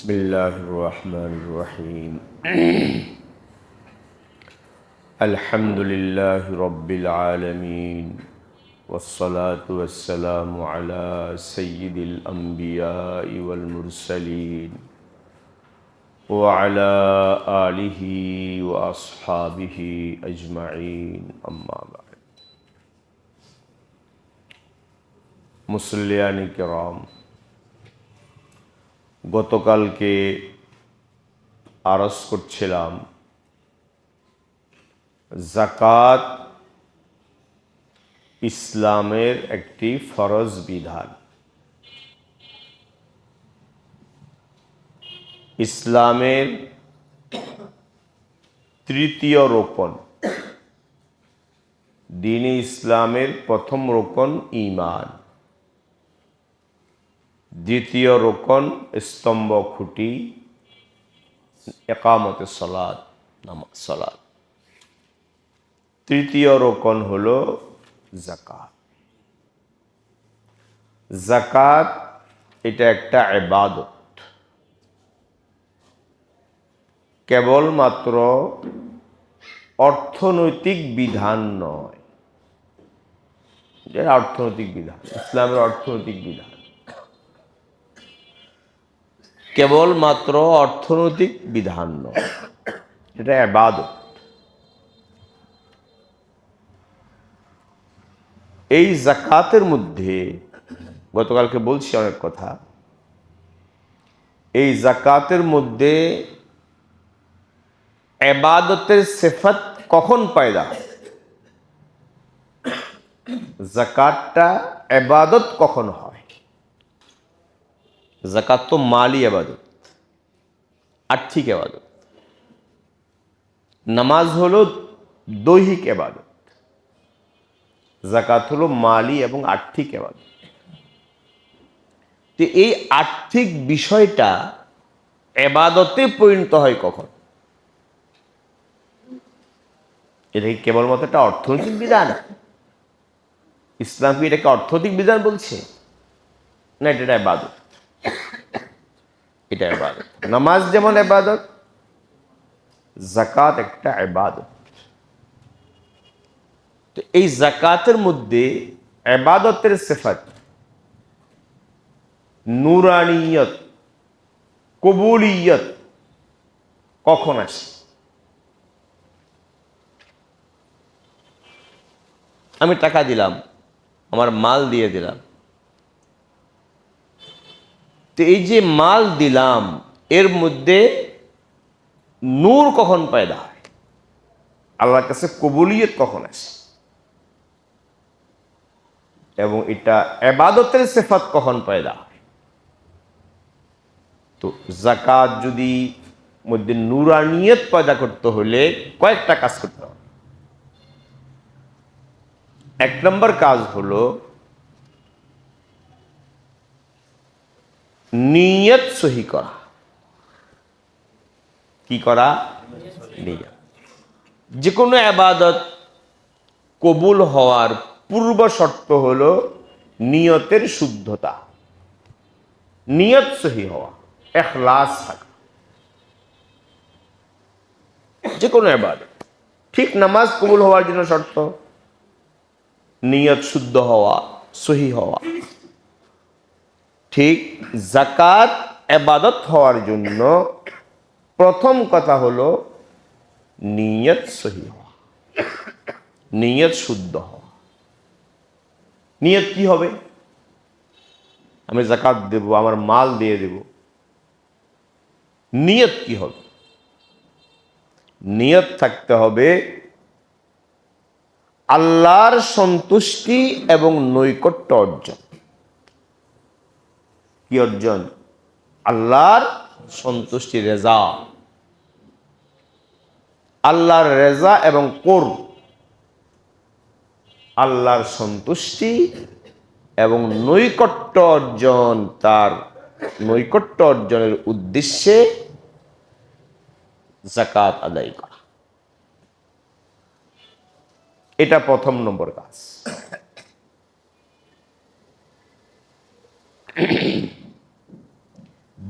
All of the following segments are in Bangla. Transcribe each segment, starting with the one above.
বিসমিল্লাহির রহমানির রহিম। আলহামদুলিল্লাহি রাব্বিল আলামিন ওয়াসসালাতু ওয়াসসালামু আলা সাইয়্যিদিল আমবিয়াই ওয়াল মুরসালিন ওয়া আলা আলিহি ওয়া আসহাবিহি আজমাইন, আম্মা বা'দ। মুসল্লিয়ানে কিরাম, গতকালকে আরজ করছিলাম যাকাত ইসলামের একটি ফরজ বিধান। ইসলামের তৃতীয় রোকন, দ্বীনে ইসলামের প্রথম রোকন ঈমান, দ্বিতীয় রোকন স্তম্ভ খুঁটি ইকামতে সালাত, নামাজ সালাত। তৃতীয় রোকন হলো যাকাত। যাকাত এটা একটা ইবাদত, কেবলমাত্র অর্থনৈতিক বিধান নয়। এটা অর্থনৈতিক বিধান, ইসলামের অর্থনৈতিক বিধান, কেবলমাত্র অর্থনৈতিক বিধান নয়, এটা ইবাদত। এই যাকাতের মধ্যে গতকালকে বলছি অনেক কথা। এই যাকাতের মধ্যে ইবাদতের সিফাত কখন পয়দা হয়, যাকাতটা ইবাদত কখন হয়? যাকাত তো মালি ইবাদত, আর্থিক ইবাদত। নামাজ হলো দৈহিক ইবাদত, যাকাত হলো মালি এবং আর্থিক ইবাদত। তো এই আর্থিক বিষয়টা ইবাদতে পরিণত হয় কখন? এটা কি কেবলমাত্র একটা অর্থনৈতিক বিধান? ইসলাম কি এটাকে অর্থনৈতিক বিধান বলছে? না, এটা ইবাদত। এটা ইবাদত। নামাজ যেমন ইবাদত, যাকাত একটা ইবাদত। তো এই যাকাতের মধ্যে ইবাদতের সিফাত নূরানিয়ত, কবুলিয়ত কখন আসে? আমি টাকা দিলাম, আমার মাল দিয়ে দিলাম, তো এই যে মাল দিলাম এর মধ্যে নূর কখন পয়দা হয়? আল্লাহর কাছে কবুলিয়ত কখন আসে? এবং এটা ইবাদতের সিফাত কখন পয়দা হয়? তো যাকাত যদি মধ্যে নূরানিয়ত পয়দা করতে হলে কয়েকটা কাজ করতে হবে। এক নম্বর কাজ হলো নিয়ত সহি করা। কি করা? নিয়ত। যে কোনো ইবাদত কবুল হওয়ার পূর্ব শর্ত হলো নিয়তের শুদ্ধতা, নিয়ত সহি হওয়া, ইখলাস থাকা। যে কোনো ইবাদত, ঠিক নামাজ কবুল হওয়ার জন্য শর্ত নিয়ত শুদ্ধ হওয়া, সহি হওয়া। ঠিক যাকাত ইবাদত হওয়ার জন্য প্রথম কথা হলো নিয়ত সহি হওয়া, নিয়ত শুদ্ধ হওয়া। নিয়ত কি হবে? আমি যাকাত দেব, আমার মাল দিয়ে দেব, নিয়ত কি হবে? নিয়ত থাকতে হবে আল্লাহর সন্তুষ্টি এবং নৈকট্য অর্জন। কি অর্জন? আল্লাহর সন্তুষ্টি, রেজা। আল্লাহর রেজা এবং কুরব, আল্লাহর সন্তুষ্টি এবং নৈকট্য অর্জন। তার নৈকট্য অর্জনের উদ্দেশ্যে যাকাত আদায় করা, এটা প্রথম নম্বর কাজ।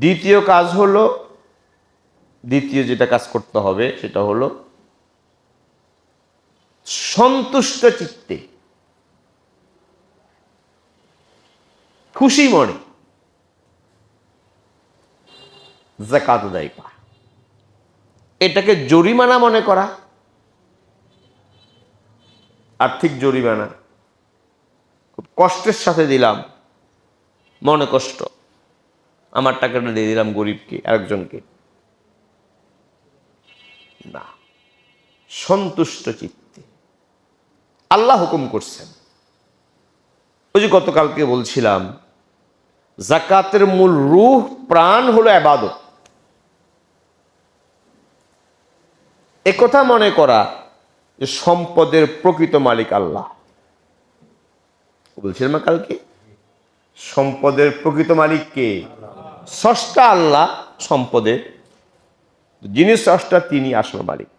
দ্বিতীয় কাজ হলো, দ্বিতীয় যেটা কাজ করতে হবে সেটা হলো সন্তুষ্ট চিত্তে, খুশি মনে যাকাত আদায় করা। এটাকে জরিমানা মনে করা, আর্থিক জরিমানা, খুব কষ্টের সাথে দিলাম, মনে কষ্ট, আমার টাকাটা দিয়ে দিলাম গরিবকে, আরেকজনকে, না, সন্তুষ্ট চিত্তে আল্লাহ হুকুম করছেন। ওই যে গতকালকে বলছিলাম, যাকাতের মূল রূহ প্রাণ হলো ইবাদত। একথা মনে করা যে সম্পদের প্রকৃত মালিক আল্লাহ। বলছিলাম না কালকে, সম্পদের প্রকৃত মালিক কে? স্রষ্টা আল্লাহ সম্পদের, যিনি স্রষ্টা তিনি আসল মালিক।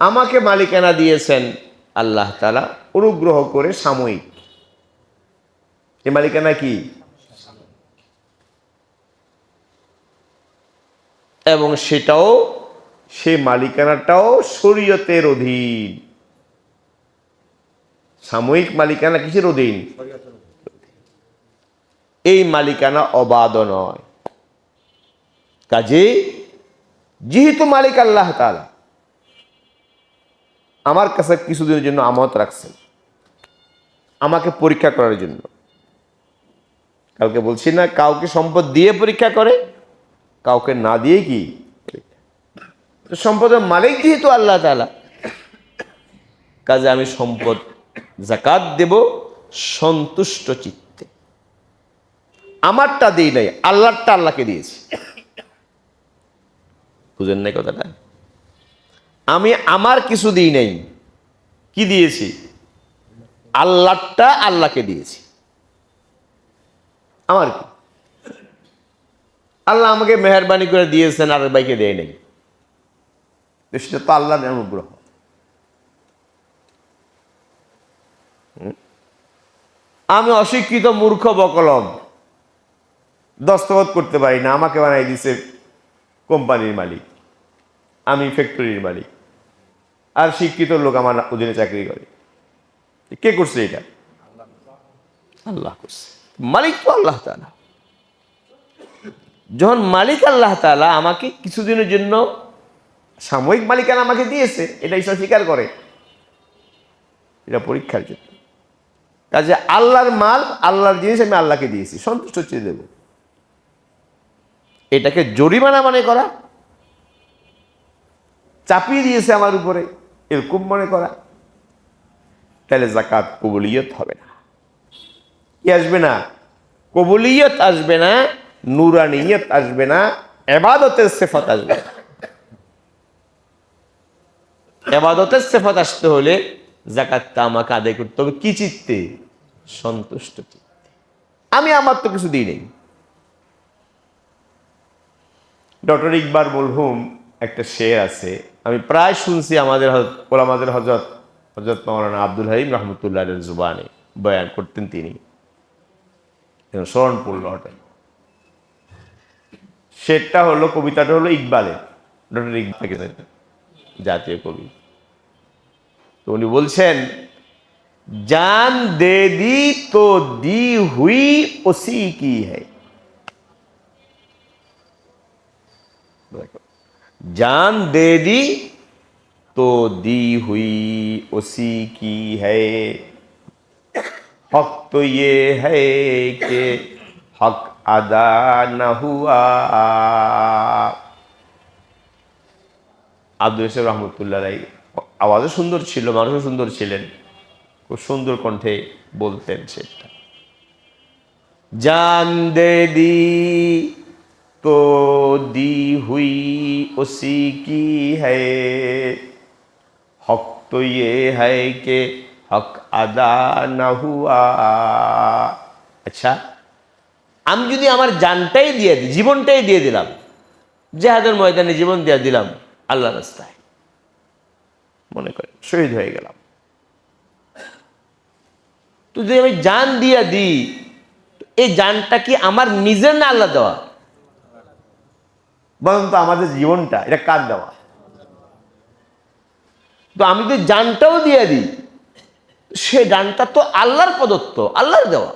আমাকে মালিকানা দিয়েছেন আল্লাহ তাআলা অনুগ্রহ করে সাময়িক। এই মালিকানা কি? এবং সেটাও, সেই মালিকানাটাও শরীয়তের অধীন। সাময়িক মালিকানা কিসের অধীন? এই মালিকানা অবাধ নয়। কাজে যেহেতু মালিক আল্লাহ তাআলা আমার কাছে কিছুদিনের জন্য আমানত রাখছেন, আমাকে পরীক্ষা করার জন্য। কালকে বলছি না, কাউকে সম্পদ দিয়ে পরীক্ষা করে, কাউকে না দিয়ে কি সম্পদের মালিক যেহেতু আল্লাহ তাআলা, কাজে আমি সম্পদ যাকাত দেব সন্তুষ্ট চিত্তে। আমারটা দিই নাই, আল্লাহরটা আল্লাহকে দিয়েছি। বুঝেন নাই কথাটা? আমি আমার কিছু দিই নাই, কি দিয়েছি? আল্লাহরটা আল্লাহকে দিয়েছি। আমার কি? আল্লাহ আমাকে মেহেরবানি করে দিয়েছেন, আর ভাইকে দেয় নাই, সেটা তো আল্লাহর অনুগ্রহ। আমি অশিক্ষিত মূর্খ বকলম, দস্তখত করতে পারি না, আমাকে বানাই দিছে কোম্পানির মালিক, আমি ফ্যাক্টরির মালিক, আর শিক্ষিত লোক আমার অধীনে চাকরি করে। কে করছে এটা? আল্লাহ করছে। মালিক তো আল্লাহ তাআলা। যখন মালিক আল্লাহ তাআলা আমাকে কিছুদিনের জন্য সাময়িক মালিকানা আমাকে দিয়েছে, এটা ঈশ্বর স্বীকার করে, এটা পরীক্ষার জন্য। কাজে আল্লাহর মাল, আল্লাহর জিনিস আমি আল্লাহকে দিয়েছি, সন্তুষ্ট হচ্ছে দেব। এটাকে জরিমানা মনে করা, চাপিয়ে দিয়েছে আমার উপরে, এরকম মনে করা, তাহলে যাকাত কবুলিয়ত হবে না। কি আসবে না? কবুলিয়ত আসবে না, নুরানিয়ত আসবে না, ইবাদতের সিফাত আসবে না। ইবাদতের সিফাত আসতে হলে যাকাতটা আমাকে আদায় করতে হবে কি চিত্তে? সন্তুষ্ট চিত্তে। আমি আমার তো কিছু দিই নেই। ডক্টর ইকবাল মরহুম একটা শের আছে, আমি প্রায় শুনছি আমাদের ওলামাদের হযরত মাওলানা আব্দুল হালিম রাহমাতুল্লাহির জুবানে বয়ান করতেন তিনি, স্মরণ পড়ল হঠাৎ। সেটা হলো, কবিতাটা হলো ইকবালের, ডক্টর ইকবাল জাতীয় কবি। তো উনি বলছেন, জান দে দি তো দি হুই ওসি কি है, जान दे दी तो दी हुई उसी की है, हक तो ये है कि हक अदा न हुआ। আব্দুল রশিদ রহমতুল্লাহ আওয়াজও সুন্দর ছিল, মানুষও সুন্দর ছিলেন, খুব সুন্দর কণ্ঠে বলতেন সেটা। জান দে দি तो दी हुई उसी की है, हक तो ये है कि हक अदा न हुआ। আচ্ছা, আমি যদি আমার জানটাই দিয়ে দিই, জীবনটাই দিয়ে দিলাম, জিহাদের ময়দানে জীবন দিয়ে দিলাম আল্লাহর রাস্তায়, মনে করেন শহীদ হয়ে গেলাম, তো যদি আমি জান দিয়ে দিই, এই জানটা কি আমার নিজের না আল্লাহ দেওয়া? বরং তো আমাদের জীবনটা এটা কার দেওয়া? তো আমি তো জানটাও দিয়ে দিই, সে জানটা তো আল্লাহর প্রদত্ত, আল্লাহর দেওয়া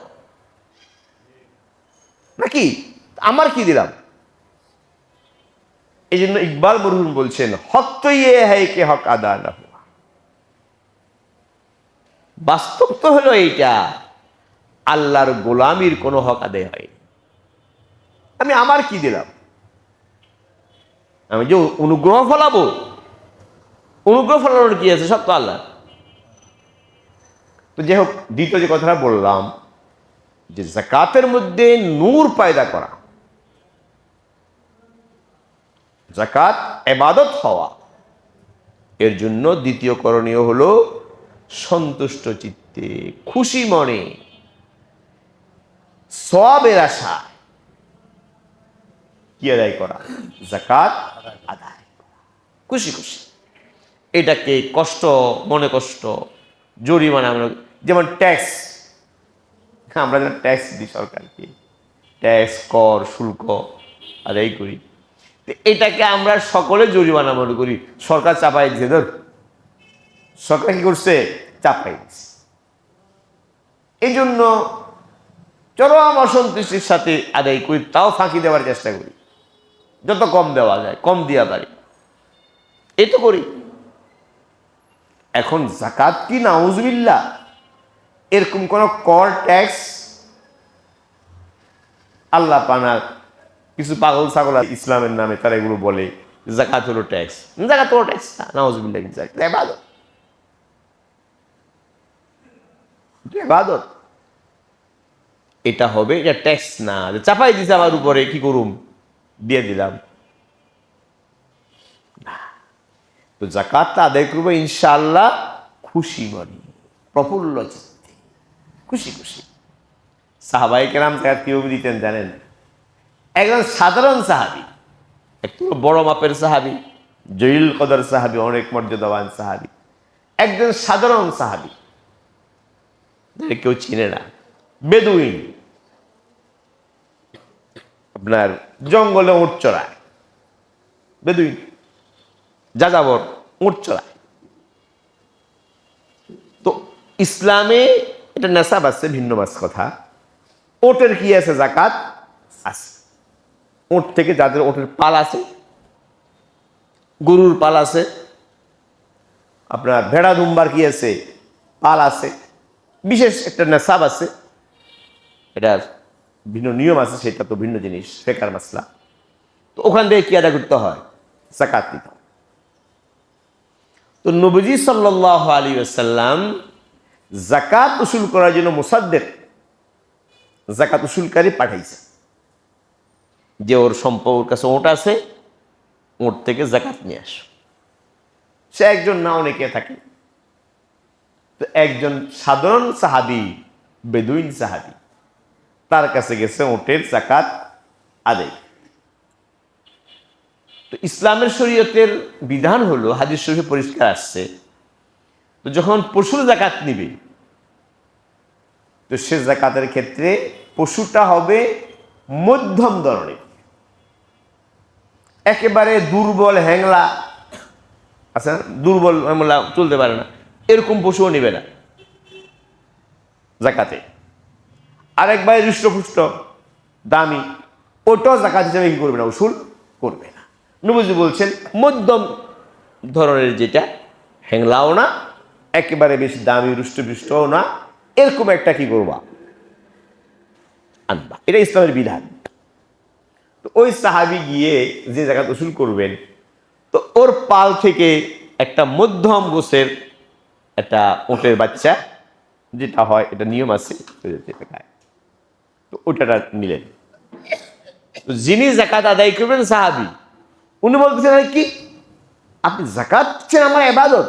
নাকি? আমার কি দিলাম? এই জন্য ইকবাল মরহুম বলছেন, হক তো ইয়ে হ্যায় কে হক আদা না হুয়া। বাস্তব তো হলো এইটা, আল্লাহর গোলামির কোনো হক আদায় হয়। আমি আমার কি দিলাম? আমি যে অনুগ্রহ ফলাবো, অনুগ্রহ ফলানোর কি আছে? সব তো আল্লাহ। তো যাই হোক, দ্বিতীয় যে কথাটা বললাম, যে যাকাতের মধ্যে নূর পয়দা করা, যাকাত ইবাদত হওয়া, এর জন্য দ্বিতীয় করণীয় হলো সন্তুষ্ট চিত্তে, খুশি মনে, সওয়াবের আশা কি আদায় করা? যাকাত আদায় করা, খুশি খুশি। এটাকে কষ্ট মনে, কষ্ট জরিমানা, যেমন ট্যাক্স, আমরা যেন ট্যাক্স দিই সরকারকে, ট্যাক্স কর শুল্ক আদায় করি, এটাকে আমরা সকলে জরিমানা মনে করি। সরকার চাপাই দিচ্ছে, ধর সরকার কি করছে? চাপাই দিচ্ছে। এই জন্য চরম অসন্তুষ্টির সাথে আদায় করি, তাও ফাঁকি দেওয়ার চেষ্টা করি, যত কম দেওয়া যায় কম দিয়া পারি, এই তো করি। এখন যাকাত কি নাউজুবিল্লাহ এরকম কোন কর ট্যাক্স? আল্লাহ পানা কিছু পাগল ছাগল ইসলামের নামে তারা এগুলো বলে যাকাত হলো ট্যাক্স। যাকাত হলো ট্যাক্স না, নাউজুবিল্লাহ, ইবাদত, ইবাদত। এটা হবে, এটা ট্যাক্স না যে চাপাই দিছে আমার উপরে, কি করুম, দিয়ে দিলাম। তো যাকাতটা আদায় করবো ইনশাআল্লাহ খুশি মনে, প্রফুল্ল চিত্তে, খুশি খুশি। সাহাবায়ে কেরাম যাকাত কিভাবে দিতেন জানেন? একজন সাধারণ সাহাবী, একটু বড় মাপের সাহাবী, জলিল কদর সাহাবী, অনেক মর্যাদাবান সাহাবী, একজন সাধারণ সাহাবী, কেউ চিনে না, বেদুইন, আপনার জঙ্গলে উট চড়ায়, বেদুইন যাযাবর, উট চড়ায়। তো ইসলামে এটা নেশাব আছে, ভিন্ন মাস কথা। ওটের কি আছে? যাকাত আছে। ওট থেকে যাদের ওটের পাল আছে, গরুর পাল আছে, আপনার ভেড়া দুম্বার কি আছে? পাল আছে, বিশেষ একটা নেশাব আছে, এটার ভিন্ন নিয়ম আছে, সেটা তো ভিন্ন জিনিস, ফেকার মাসলা। তো ওখান থেকে কি আদায় করতে হয়? যাকাত দিতে হয়। তো নবীজি সাল্লাল্লাহু আলাইহি ওয়াসাল্লাম যাকাত উসুল করার জন্য মুসাদ্দিক, যাকাত উসুলকারী পাঠাইছে, যে ওর সম্পর্কের কাছে ওট আছে, ওট থেকে যাকাত নিয়ে আস। সে একজন না, অনেকে থাকে। তো একজন সাধারণ সাহাবী, বেদুইন সাহাবী, তার কাছে গেছে ওটের যাকাত আদায়। তো ইসলামের শরীয়তের বিধান হলো, হাদিস শরীফে পরিষ্কার আসছে, তো যখন পশুর যাকাত নিবে, তো সে যাকাতের ক্ষেত্রে পশুটা হবে মধ্যম ধরনের। একেবারে দুর্বল হ্যাংলা আচ্ছা, দুর্বল চলতে পারে না, এরকম পশুও নিবে না যাকাতে। আরেকবার হৃষ্টপুষ্ট দামি, ওটাও যাকাত হিসেবে কি করবে না? উসুল করবে না। নবীজি বলছেন মধ্যম ধরনের, যেটা হ্যাংলাও না, একেবারে বেশি দামি হৃষ্টপুষ্টও না, এরকম একটা কি করবা? আনবা। এটা ইসলামের বিধান। তো ওই সাহাবী গিয়ে যে যাকাত উসুল করবেন, তো ওর পাল থেকে একটা মধ্যম গোছের একটা ওটের বাচ্চা, যেটা হয়, এটা নিয়ম আছে, তো ওটা নিলেন। তো যিনি যাকাত আদায় করবেন সাহাবী, উনি বলতেছেন কি, আপনি যাকাত দিচ্ছেন আমার ইবাদত,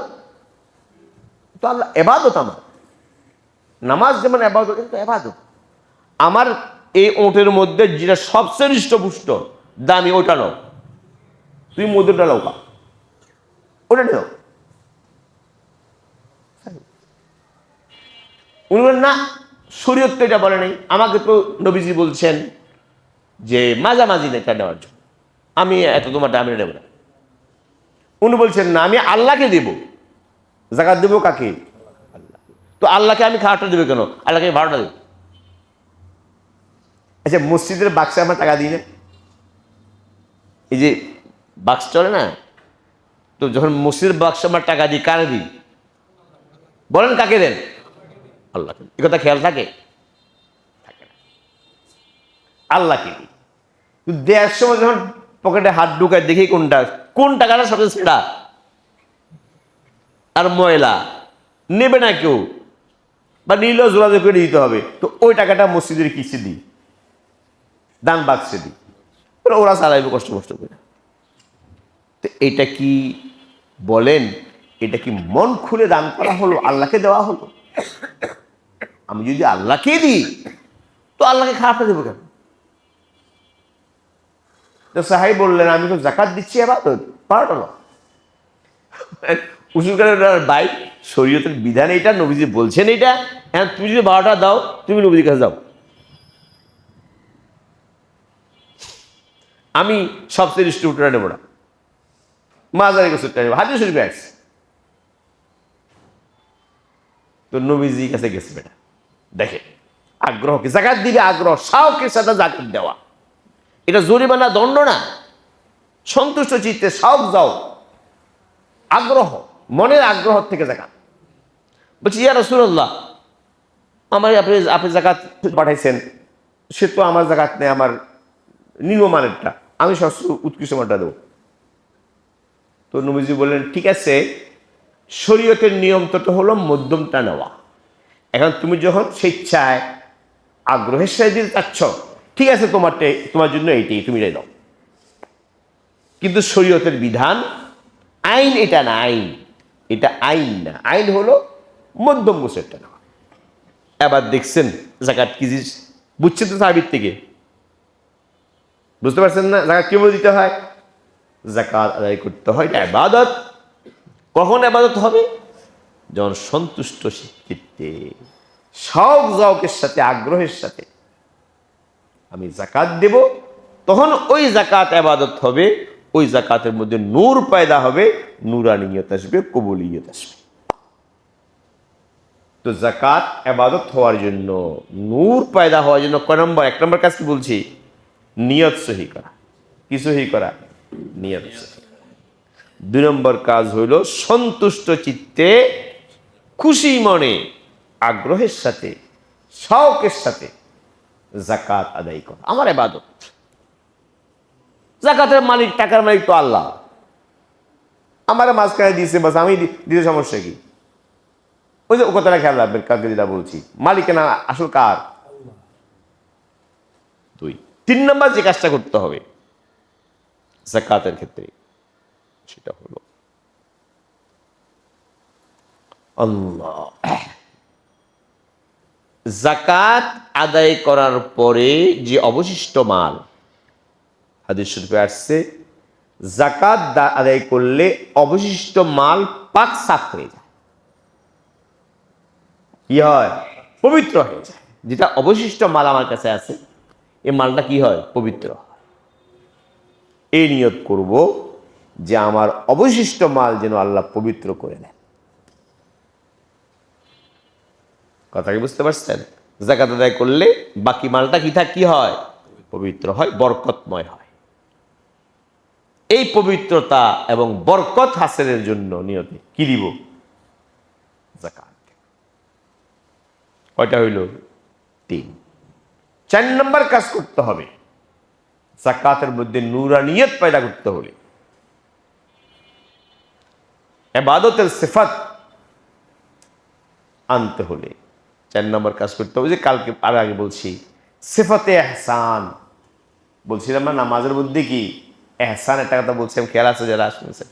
তো আল্লাহ ইবাদত, আমার নামাজ যেমন ইবাদত, কিন্তু ইবাদত আমার এই ওটের মধ্যে যেটা সবচেয়ে হৃষ্টপুষ্ট দামি, ওটা নাও, তুমি মধুরটা লাও, ওটা নাও। উনি বলেন না, শরীয়ত তো এটা বলে নাই। আমাকে তো নবীজি বলছেন যে মাঝামাঝি এটা নেওয়ার জন্য, আমি এত তোমারটা আমি নেব না। উনি বলছেন না, আমি আল্লাহকে দেব। জাকাত দেবো কাকে? আল্লাহ। তো আল্লাহকে আমি খাওয়াটা দেবো কেন? আল্লাহকে আমি ভাড়াটা দেবো। আচ্ছা, মসজিদের বাক্সে আমরা টাকা দিই না? এই যে বাক্স চলে না, তো যখন মসজিদের বাক্সে আমরা টাকা দিই, কারে দিই বলেন? কাকে দেন? আল্লাহ। এ কথা খেয়াল থাকে? থাকে না। আল্লাহকে দিই। দেওয়ার সময় যখন পকেটে হাত ঢুকায় দেখি কোন টাকাটা সবচেয়ে ছেঁড়া আর ময়লা, নেবে না কেউ, বা নিলেও যোগাযোগ করে দিতে হবে, তো ওই টাকাটা মসজিদের কিসে দিই? দান বাক্সে দিই। ওরা চালাইবে কষ্ট করে। তো এটা কি বলেন, এটা কি মন খুলে দান করা হলো? আল্লাহকে দেওয়া হলো? আমি যদি আল্লাহকে দিই, তো আল্লাহকে খারাপটা দেবো কেন? তো সাহাই বললেন, আমি তো জাকাত দিচ্ছি, এবার পারো না। উসুল করেন ভাই, শরীয়তের বিধান এটা, নবীজি বলছেন এটা, হ্যাঁ তুমি যদি 12টা দাও, তুমি নবীজির কাছে যাও। আমি সবচেয়ে স্টুডেন্টরা নেব না, মাঝারি গোসরটা নেব, হাদিস শরীফে আসছে। তো নবীজির কাছে গেছে বেটা, দেখে আগ্রহকে জাকাত দিবে, আগ্রহ শাওকের সাথে জাকাত দেওয়া, এটা জরিমানা দণ্ড না। সন্তুষ্ট চিত্তে শাওক যাও, আগ্রহ, মনের আগ্রহ থেকে জাকাত। বলছি, ইয়া রাসূলুল্লাহ, আমার আপনি জাকাত পাঠাইছেন, সে তো আমার জাকাত নেই, আমার নিম্নমানেরটা, আমি সবচেয়ে উৎকৃষ্ট মানটা দেবো। তো নবীজি বললেন, ঠিক আছে, শরীয়তের নিয়ম তো হলো মধ্যমটা নেওয়া। এখন তুমি যখন স্বেচ্ছায় আগ্রহের সাথে দিতে চাচ্ছ, ঠিক আছে, তোমার জন্য এইটাই, তুমি এটাই দাও। কিন্তু শরীয়তের বিধান, আইন এটা না, এটা আইন না। আইন হলো মধ্যম গোছেরটা নেওয়া। এবার দেখছেন জাকাত কি জিনিস, বুঝছেন তো সাহাবীর থেকে? বুঝতে পারছেন না জাকাত কিভাবে দিতে হয়? জাকাত আদায় করতে হয়, এটা ইবাদত। কখন ইবাদত হবে? যখন সন্তুষ্ট চিত্তে শওক জওকের সাথে, আগ্রহের সাথে আমি জাকাত দেব, তখন ওই জাকাত ইবাদত হবে। ওই জাকাতের মধ্যে নূর পয়দা হবে, নূরানিয়ত আসবে, কবুলিয়ত আসবে। তো জাকাত ইবাদত হওয়ার জন্য, নূর পয়দা হওয়ার জন্য কয় নম্বর? 1 নম্বর কাজ কি বলছি? নিয়ত সহি করা। কি সহি করা? নিয়ত সহি। 2 নম্বর কাজ হইল সন্তুষ্ট চিত্তে, খুশি মনে, আগ্রহের সাথে, শওকের সাথে জাকাত আদায় করা আমার ইবাদত। জাকাতের মালিক, টাকার মালিক তো আল্লাহ। আমার মাঝখানে দিয়েছে, বাস আমি দিতে সমস্যা কি? ওই যে ও কথাটা খেয়াল রাখবেন, কাকে যেটা বলছি, মালিক না, আসল কার? 2। 3 নম্বর যে কাজটা করতে হবে জাকাতের ক্ষেত্রে, সেটা হলো আল্লাহ। জাকাত আদায় করার পরে যে অবশিষ্ট মাল, হাদিস শরীফে আসছে, জাকাত আদায় করলে অবশিষ্ট মাল পাক সাফ হয়ে যায়। কি হয়? পবিত্র হয়ে যায়। যেটা অবশিষ্ট মাল আমার কাছে আছে, এই মালটা কি হয়? পবিত্র হয়। এই নিয়ত করব যে আমার অবশিষ্ট মাল যেন আল্লাহ পবিত্র করে নেন। কথা কি বুঝতে পারছেন? জাকাত আদায় করলে বাকি মালটা কি হয়? পবিত্র হয়, বরকতময় হয়। এই পবিত্রতা এবং বরকত হাসিলের জন্য নিয়তে কি দিব? জাকাত। কয়টা হইল? 3। 4 নম্বর কাজ করতে হবে, জাকাতের মধ্যে নূরানিয়ত পয়দা করতে হলে, ইবাদতের সিফাত আনতে হলে 4 নম্বর কাজ করতে হবে, যে কালকে আর আগে বলছি, সিফাতে ইহসান বলছিলাম না, নামাজের মধ্যে কি এহসান একটা কথা বলছিলাম, খেয়াল আছে যারা শুনেছেন?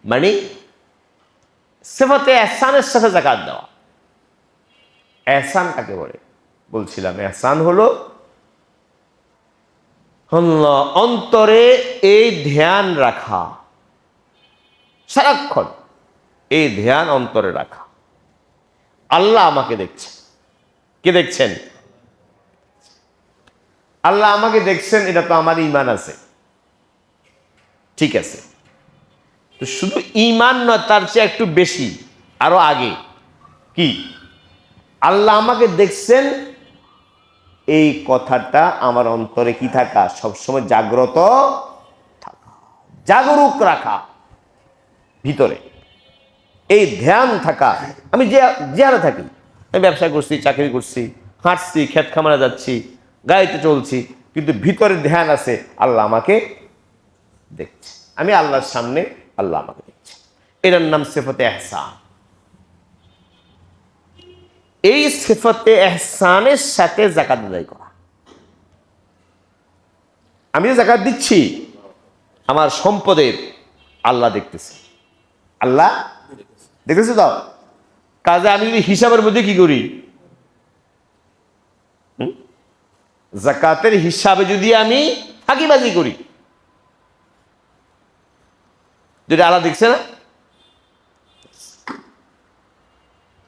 মানে সিফাতে ইহসানের সাথে জাকাত দেওয়া। এহসান কাকে বলে বলছিলাম? এহসান হলো অন্তরে এই ধ্যান রাখা, সারাক্ষণ এই ধ্যান অন্তরে রাখা, আল্লাহ আমাকে দেখছে, কে দেখছেন? আল্লাহ আমাকে দেখছেন, এটা তো আমার ঈমান আছে, ঠিক আছে। তো শুধু ঈমান নয়, তার চেয়ে একটু বেশি, আরো আগে কি, আল্লাহ আমাকে দেখছেন, এই কথাটা আমার অন্তরে কি থাকা, সবসময় জাগ্রত থাকা, জাগরুক রাখা ভিতরে, এই ধ্যান থাকা। আমি যেহারে থাকি, আমি ব্যবসা করছি, চাকরি করছি, হাঁটছি, ক্ষেত খামারে যাচ্ছি, গাড়িতে চলছি, কিন্তু ভিতরে ধ্যান আছে আল্লাহ আমাকে দেখছে, আমি আল্লাহর সামনে, আল্লাহ আমাকে দেখছে। এটার নাম সিফাতে ইহসান। এই সিফাতে ইহসানের সাথে যাকাত আদায় করা। আমি যে যাকাত দিচ্ছি, আমার সম্পদের আল্লাহ দেখতেছে, আল্লাহ দেখতেছে তো। কাজে আমি যদি হিসাবের মধ্যে কি করি, যাকাতের হিসাবে যদি আমি ফাঁকিবাজি করি, যদি আল্লাহ দেখছে না,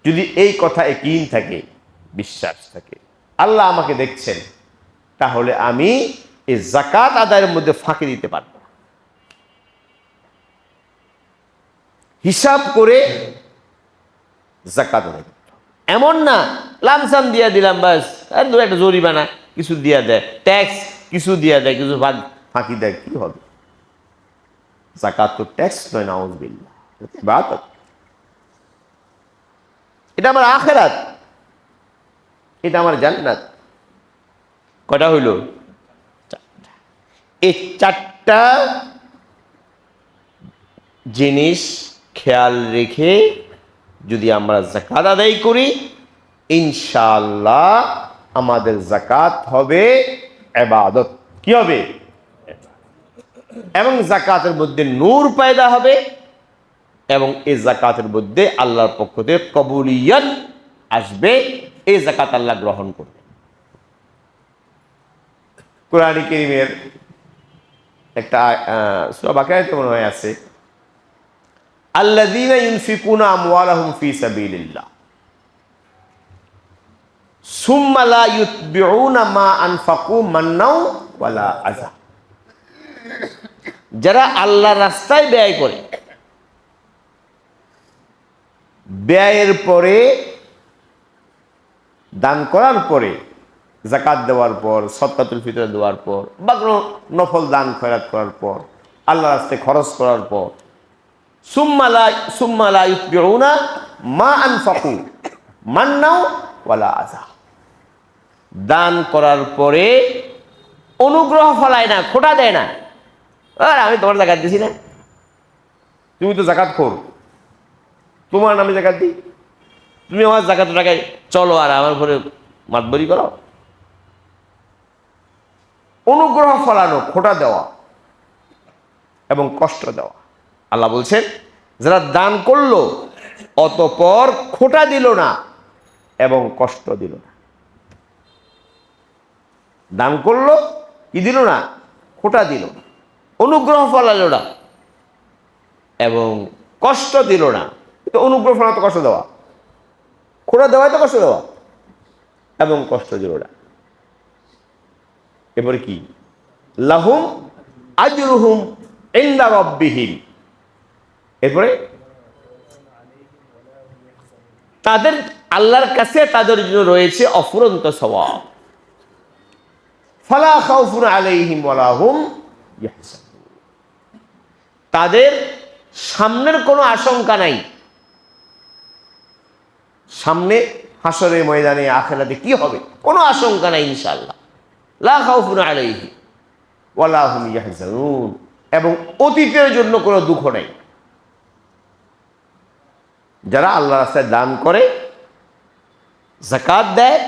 যদি এই কথা ইয়াকিন থাকে, বিশ্বাস থাকে আল্লাহ আমাকে দেখছেন, তাহলে আমি এই যাকাত আদায়ের মধ্যে ফাঁকি দিতে পারবো না। হিসাব করে যাকাত আদায় করতে হবে। এমন না লামসাম দিয়া দিলাম বাস, আর দু একটা জরিমানা কিছু দিয়া দেয়, ট্যাক্স কিছু দিয়া দেয়, কিছু ভাগ ফাঁকি দেয়, কি হবে? যাকাত তো ট্যাক্স নয়, নাউযুবিল্লাহ, ইবাদত। এটা আমার আখিরাত, এটা আমার জান্নাত। কয়টা হইল? এই চারটা জিনিস খেয়াল রেখে যদি আমরা যাকাত আদায় করি, ইনশাআল্লাহ আমাদের যাকাত হবে ইবাদত। কি হবে? এবং যাকাতের মধ্যে নূর পয়দা হবে, এবং এই যাকাতের মধ্যে আল্লাহর পক্ষ থেকে কবুলিয়ত আসবে। এই যাকাত আল্লাহ গ্রহণ করবে। কোরআন কারীমের একটা সূরা বাকারাতে মনে হয় আছে, আল্লাযীনা ইউনফিকুনা আমওয়ালাহুম ফী সাবিলিল্লাহ সুম্মা লা ইউতবিউনা মা আনফাকু মান্নাও ওয়ালা আযা। যারা আল্লাহর রাস্তায় ব্যয় করে, ব্যয়ের পরে, দান করার পরে, যাকাত দেওয়ার পর, সদকাতুল ফিতর দেওয়ার পর, বা কোনো নফল দান খয়রাত করার পর, আল্লাহর রাস্তায় খরচ করার পর, সুম্মা লা ইউতবিউনা মা আনফাকু মান্নাও ওয়ালা আযা। দান করার পরে অনুগ্রহ ফলায় না, খোটা দেয় না, আর আমি তোমার যাকাত দিছি না, তুমি তো যাকাত খোর, তোমার নামে যাকাত দিই, তুমি আমার যাকাত টাকায় চলো আর আমার ঘরে মাতবরি করো। অনুগ্রহ ফলানো, খোটা দেওয়া এবং কষ্ট দেওয়া। আল্লাহ বলছেন, যারা দান করলো অতঃপর খোটা দিল না এবং কষ্ট দিল না। দান করলো, কি দিল না? খোটা দিল না, অনুগ্রহ ফলালো না এবং কষ্ট দিল না। তো অনুগ্রহ ফলানো তো কষ্ট দেওয়া, খোটা দেওয়াই তো কষ্ট দেওয়া, এবং কষ্ট দিল না। এরপরে কি? লাহুম আজরুহুম ইনদা রাব্বিহিম। এরপরে তাদের আল্লাহর কাছে তাদের জন্য রয়েছে অফুরন্ত সওয়াব। ফালা খাউফুন আলাইহিম ওয়ালা হুম ইয়াহজানুন। তাদের সামনের কোনো আশঙ্কা নাই, সামনে হাসরে ময়দানে আখিরাতে কি হবে কোনো আশঙ্কা নাই ইনশাআল্লাহ। লা খাউফুন আলাইহিম ওয়ালা হুম ইয়াহজানুন। এবং অতীতের জন্য কোনো দুঃখ নাই। যারা আল্লাহর রাস্তায় দান করে, যাকাত দেয়,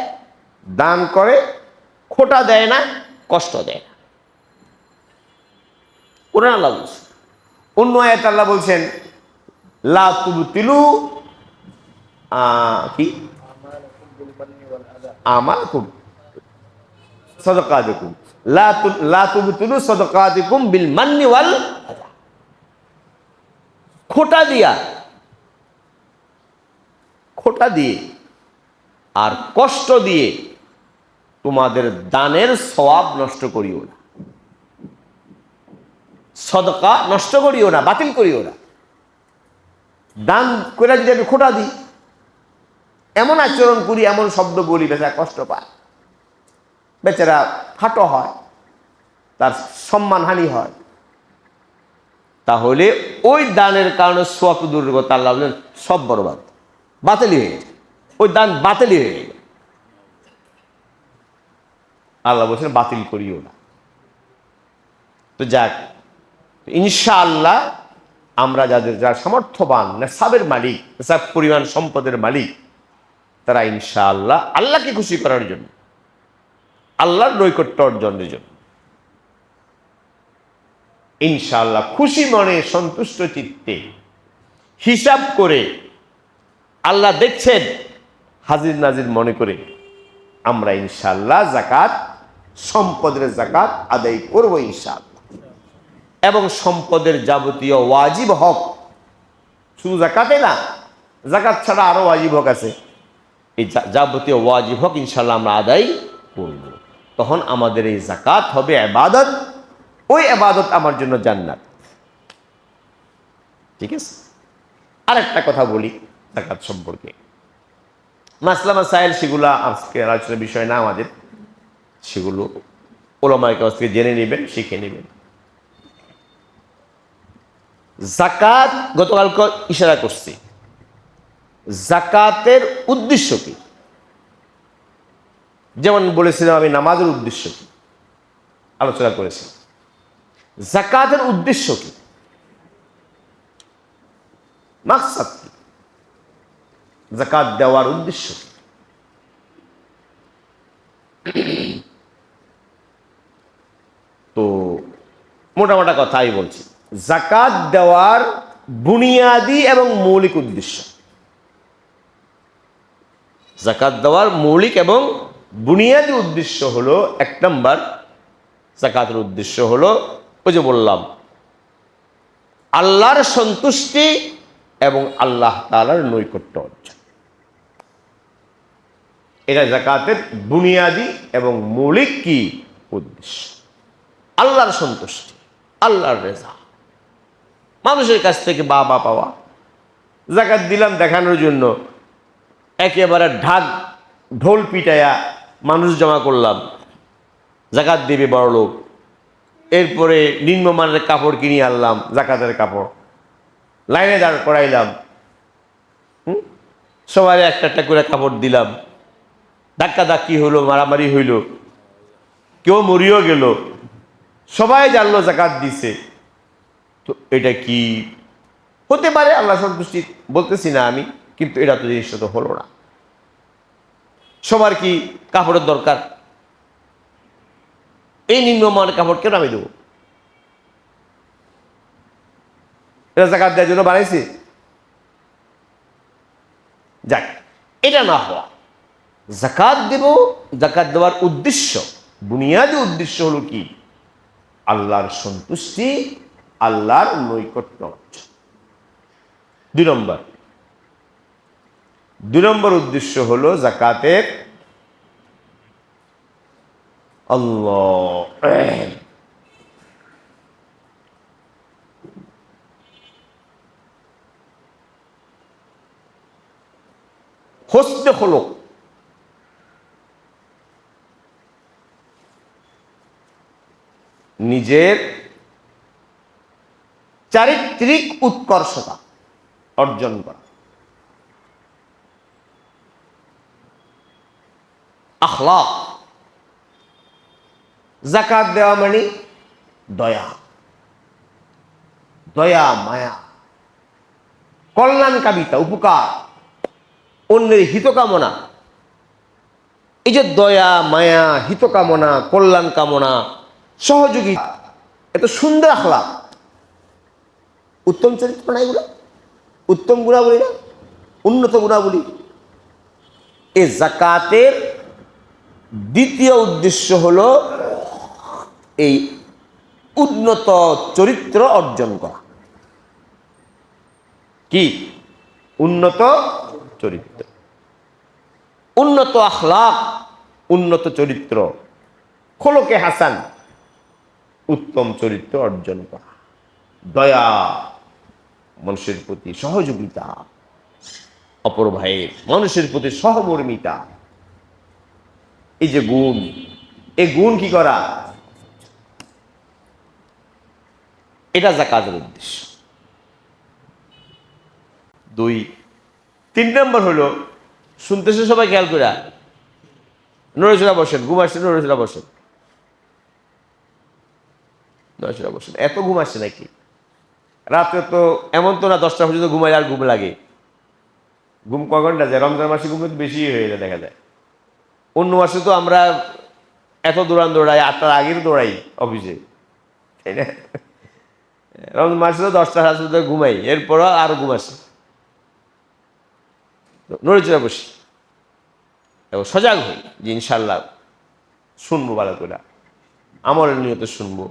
দান করে, খোটা দেয় না, কষ্ট দেয় না। কোরআন আল্লাহ বলছেন, অন্য আয়াতে আল্লাহ বলছেন, লা তুবতিলু কি আমালকুম সাদাকাতুকুম লা তুবতিলু সাদাকাতুকুম বিল মান্নি ওয়াল আযা। খোটা দিয়ে আর কষ্ট দিয়ে তোমাদের দানের সওয়াব নষ্ট করিও না, সদকা নষ্ট করিও না, বাতিল করিও না। দান করে যদি আমি খোটা দিই, এমন আচরণ করি, এমন শব্দ বলি, বেচারা কষ্ট পায়, বেচারা খাটো হয়, তার সম্মানহানি হয়, তাহলে ওই দানের কারণে সওয়াব দূরের কথা, আল্লাহ বলেন সব বরবাদ, বাতিলই হয়ে যায়, ওই দান বাতিলই হয়ে যায়। আল্লাহ বলছেন বাতিল করিও না। তো যাক, ইনশাআল্লাহ আমরা যারা সামর্থ্যবান, নেশাবের মালিক, নেশাব পরিমাণ সম্পদের মালিক, তারা ইনশাআল্লাহ আল্লাহকে খুশি করার জন্য, আল্লাহর নৈকট্য অর্জনের জন্য ইনশাআল্লাহ খুশি মনে, সন্তুষ্ট চিত্তে, হিসাব করে, আল্লাহ দেখছেন, হাজির নাজির মনে করে আমরা ইনশাআল্লাহ যাকাত, সম্পদের যাকাত আদায় করব ইনশাআল্লাহ। এবং সম্পদের যাবতীয় ওয়াজিব হক, শুধু যাকাতে না, যাকাত ছাড়া আরো ওয়াজিব হক আছে, এই যাবতীয় ওয়াজিব হক ইনশাআল্লাহ আমরা আদায় করব। তখন আমাদের এই যাকাত হবে ইবাদত, ওই ইবাদত আমার জন্য জান্নাত। ঠিক আছে? আরেকটা কথা বলি যাকাত সম্পর্কে, মাসলা মাসাইল, সেগুলো আজকে আলোচনার বিষয় না আমাদের, সেগুলো উলামায়ে কাছ থেকে জেনে নেবেন, শিখে নেবেন। যাকাত গতকালকে ইশারা করছি, যাকাতের উদ্দেশ্য কি? যেমন বলেছিলাম আমি নামাজের উদ্দেশ্য কি আলোচনা করেছি, যাকাতের উদ্দেশ্য কি, মাকসাদ কি, যাকাত দেওয়ার উদ্দেশ্য কি? তো মোটামোটা কথাই বলছি, যাকাত দেওয়ার বুনিয়াদি এবং মৌলিক উদ্দেশ্য, যাকাত দেওয়ার মৌলিক এবং বুনিয়াদি উদ্দেশ্য হলো, এক নম্বর যাকাতের উদ্দেশ্য হলো ওই যে বললাম, আল্লাহর সন্তুষ্টি এবং আল্লাহ তাআলার নৈকট্য অর্জন। এটা যাকাতের বুনিয়াদি এবং মৌলিক কি উদ্দেশ্য, আল্লাহর সন্তুষ্টি, আল্লাহর রেজা, মানুষের কাছ থেকে বাবা পাওয়া। যাকাত দিলাম দেখানোর জন্য, একেবারে ঢোল পিটায়া মানুষ জমা করলাম, যাকাত দিবে বড় লোক, এরপরে নিম্নমানের কাপড় কিনে আনলাম, যাকাতের কাপড় লাইনে দাঁড় করাইলাম, সবাই একটা একটা করে কাপড় দিলাম, ধাক্কা ধাক্কি হইলো, মারামারি হইল, কেউ মরিও গেল, সবাই জানলো যাকাত দিছে। তো এটা কি হতে পারে আল্লাহ সন্তুষ্টি বলতেছি না আমি, কিন্তু এটা তো জিনিসটা তো হলো না। সবার কি কাপড়ের দরকার? এই নিম্নমানের কাপড় কেন আমি দেবো? এটা যাকাত দেওয়ার জন্য বানাইছি? যাক, এটা না হওয়া, যাকাত দেব, যাকাত দেওয়ার উদ্দেশ্য, বুনিয়াদি উদ্দেশ্য হলো কি? আল্লাহর সন্তুষ্টি, আল্লাহর নৈকট্য অর্জন। দুই নম্বর উদ্দেশ্য হলো যাকাতের হোসনে খুলুক, নিজের চারিত্রিক উৎকর্ষতা অর্জন করা, আখলাক। যাকাত দেওয়া মানে দয়া, দয়া মায়া, কল্যাণকামিতা, উপকার, অন্যের হিতকামনা। এই যে দয়া মায়া, হিতকামনা, কল্যাণ কামনা, সহযোগিতা, এত সুন্দর আখলাক, উত্তম চরিত্র না এগুলো? উত্তম গুণাবলী না? উন্নত গুণাবলী। এই যাকাতের দ্বিতীয় উদ্দেশ্য হলো এই উন্নত চরিত্র অর্জন করা। কি? উন্নত চরিত্র। উন্নত আখলাক, উন্নত চরিত্র, খোলকে হাসান, উত্তম চরিত্র অর্জন করা, দয়া, মানুষের প্রতি সহযোগিতা, অপর ভাইয়ের মানুষের প্রতি সহমর্মিতা, এই যে গুণ, এই গুণ কি করা, এটা যাকাতের উদ্দেশ্য। 2, 3 নম্বর হলো, শুনতেছে সবাই খেয়াল করে, নড়েচড়া বসেন, ঘুম আসছে, নড়েচড়া বসেন, নড়েচড়া বসেন। এত ঘুম আসছে নাকি? রাত্রে তো এমন তো না 10টা পর্যন্ত ঘুমাই আর ঘুম লাগে। ঘুম ক ঘন্টা যায়? রমজান মাসে ঘুম একটু বেশি হয়ে যায়, দেখা যায়। অন্য মাসে তো আমরা এত দৌড়াই, 8টার আগের দৌড়াই অফিসে, তাই না? রমজান মাসে তো 10টা সাড়ে 10টা ঘুমাই, এরপরও আরো ঘুম আসে। নড়েচড়া বসি এবং সজাগ হই যে ইনশাল্লাহ শুনবো ভালো করে, আমলের নিয়তে শুনবো,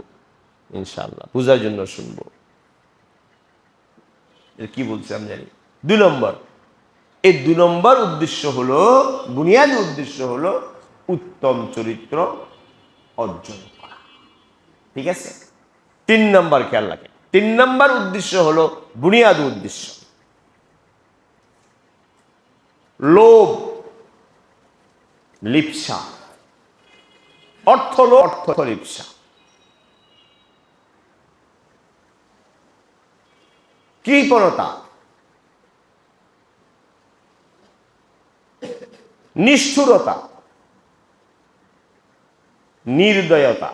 ইনশাল্লাহ পূজার জন্য শুনবো। কি বলছি আমি জানি। 2 নম্বর, এই 2 নম্বর উদ্দেশ্য হলো, বুনিয়াদী উদ্দেশ্য হলো উত্তম চরিত্র অর্জন করা। ঠিক আছে? 3 নম্বর খেয়াল রাখেন। 3 নম্বর উদ্দেশ্য হলো বুনিয়াদী উদ্দেশ্য, লোভ, লিপ্সা। অর্থ লোভ, অর্থ লিপ্সা। কৃপণতা, নিষ্ঠুরতা, নির্দয়তা,